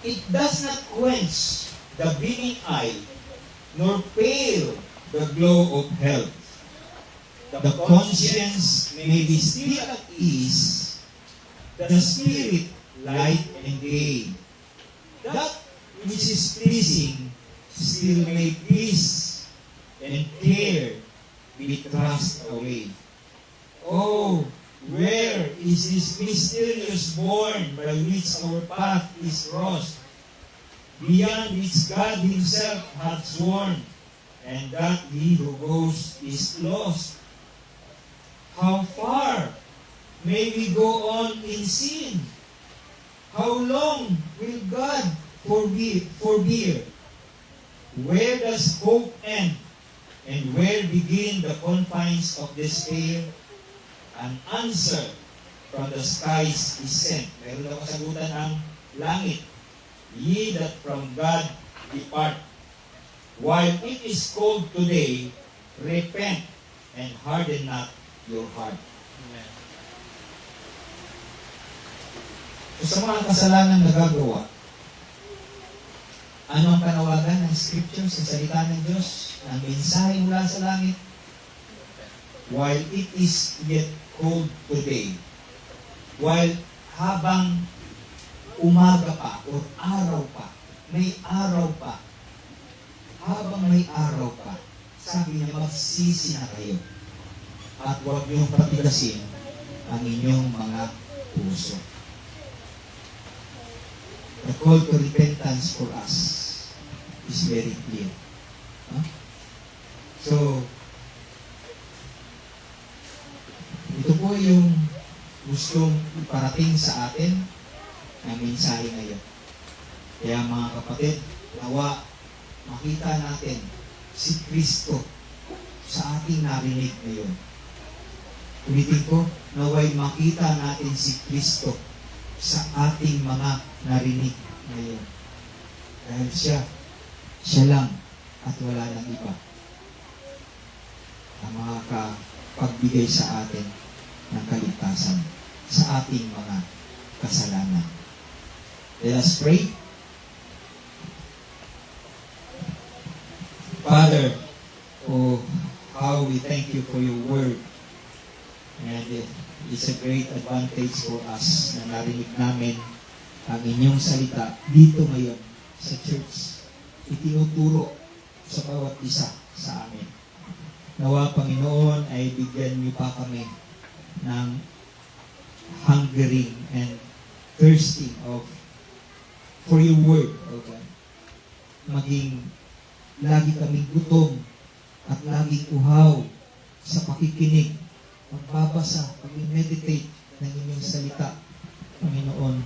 It does not quench the beaming eye, nor pale the glow of health. The conscience may be still at ease, the spirit light and gay. That which is pleasing still may peace, and care be thrust away. Oh, where is this mysterious bourne by which our path is crossed, beyond which God Himself hath sworn, and that he who goes is lost? How far may we go on in sin? How long will God forbear? Where does hope end? And where begin the confines of despair? An answer from the skies is sent. Meron daw kasagutan ang langit. Ye that from God depart. While it is cold today, repent and harden not your heart. Amen. So, sa mga kasalanan nagagawa, ano ang panawagan ng Scripture sa salita ng Diyos? Ang mensahe mula sa langit? While it is yet cold today, while habang umaga pa o araw pa, may araw pa, habang may araw pa, sabi niya, magsisi na kayo at huwag niyong patigasin ang inyong mga puso. The call to repentance for us is very clear. Huh? So, ito po yung gustong iparating sa atin ang mensahe ngayon. Kaya mga kapatid, Nawa, makita natin si Kristo sa ating narinig ngayon. Ulitin ko, naway makita natin si Kristo sa ating mga narinig ngayon. Dahil siya lang at wala nang iba ang makakapagbigay sa atin ng kaligtasan sa ating mga kasalanan. Let us pray. Father, oh, how we thank you for your word. And it's a great advantage for us na narinig namin ang inyong salita dito ngayon sa church. Itinuturo sa bawat isa sa amin. Nawa, Panginoon, ay bigyan niyo pa kami ng hungering and thirsting for your word, O God. Maging lagi kaming gutom at laging uhaw sa pakikinig, magbabasa, pag-meditate ng inyong salita, Panginoon.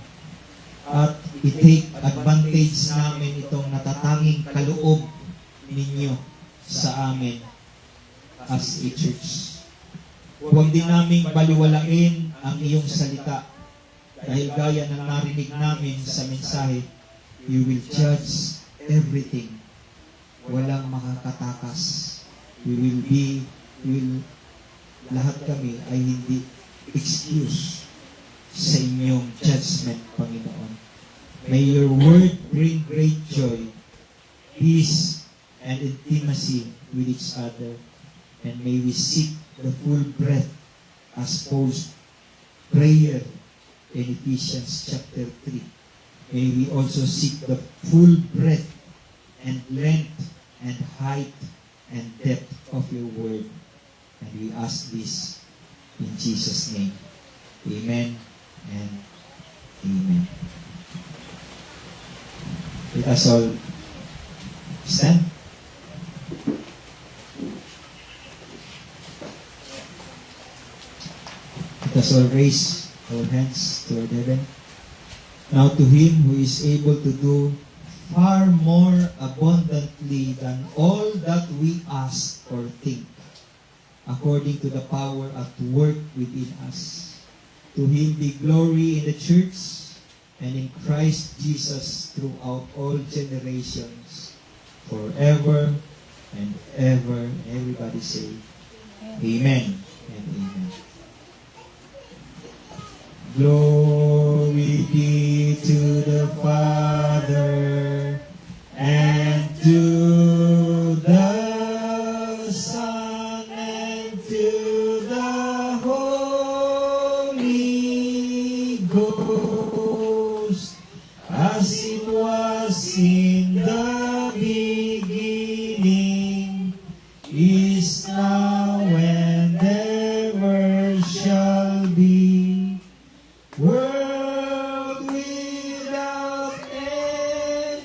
At i-take advantage namin itong natatanging kaloob ninyo sa amin as a church. Huwag din naming baliwalain ang iyong salita dahil gaya ng narinig namin sa mensahe, you will judge everything. Walang makakatakas. Lahat kami ay hindi excuse sa inyong judgment, Panginoon. May your word bring great joy, peace, and intimacy with each other. And may we seek the full breadth as Paul's prayer in Ephesians chapter 3. May we also seek the full breadth and length and height and depth of your word. And we ask this in Jesus' name. Amen and amen. Let us all stand. Let us all raise our hands toward heaven. Now to Him who is able to do far more abundantly than all that we ask or think, according to the power at work within us. To Him be glory in the church and in Christ Jesus throughout all generations, forever and ever. Everybody say, Amen and amen. Glory be to the Father and to the Son and to the Holy Ghost, as it was in the beginning, is now and ever shall be, world without end.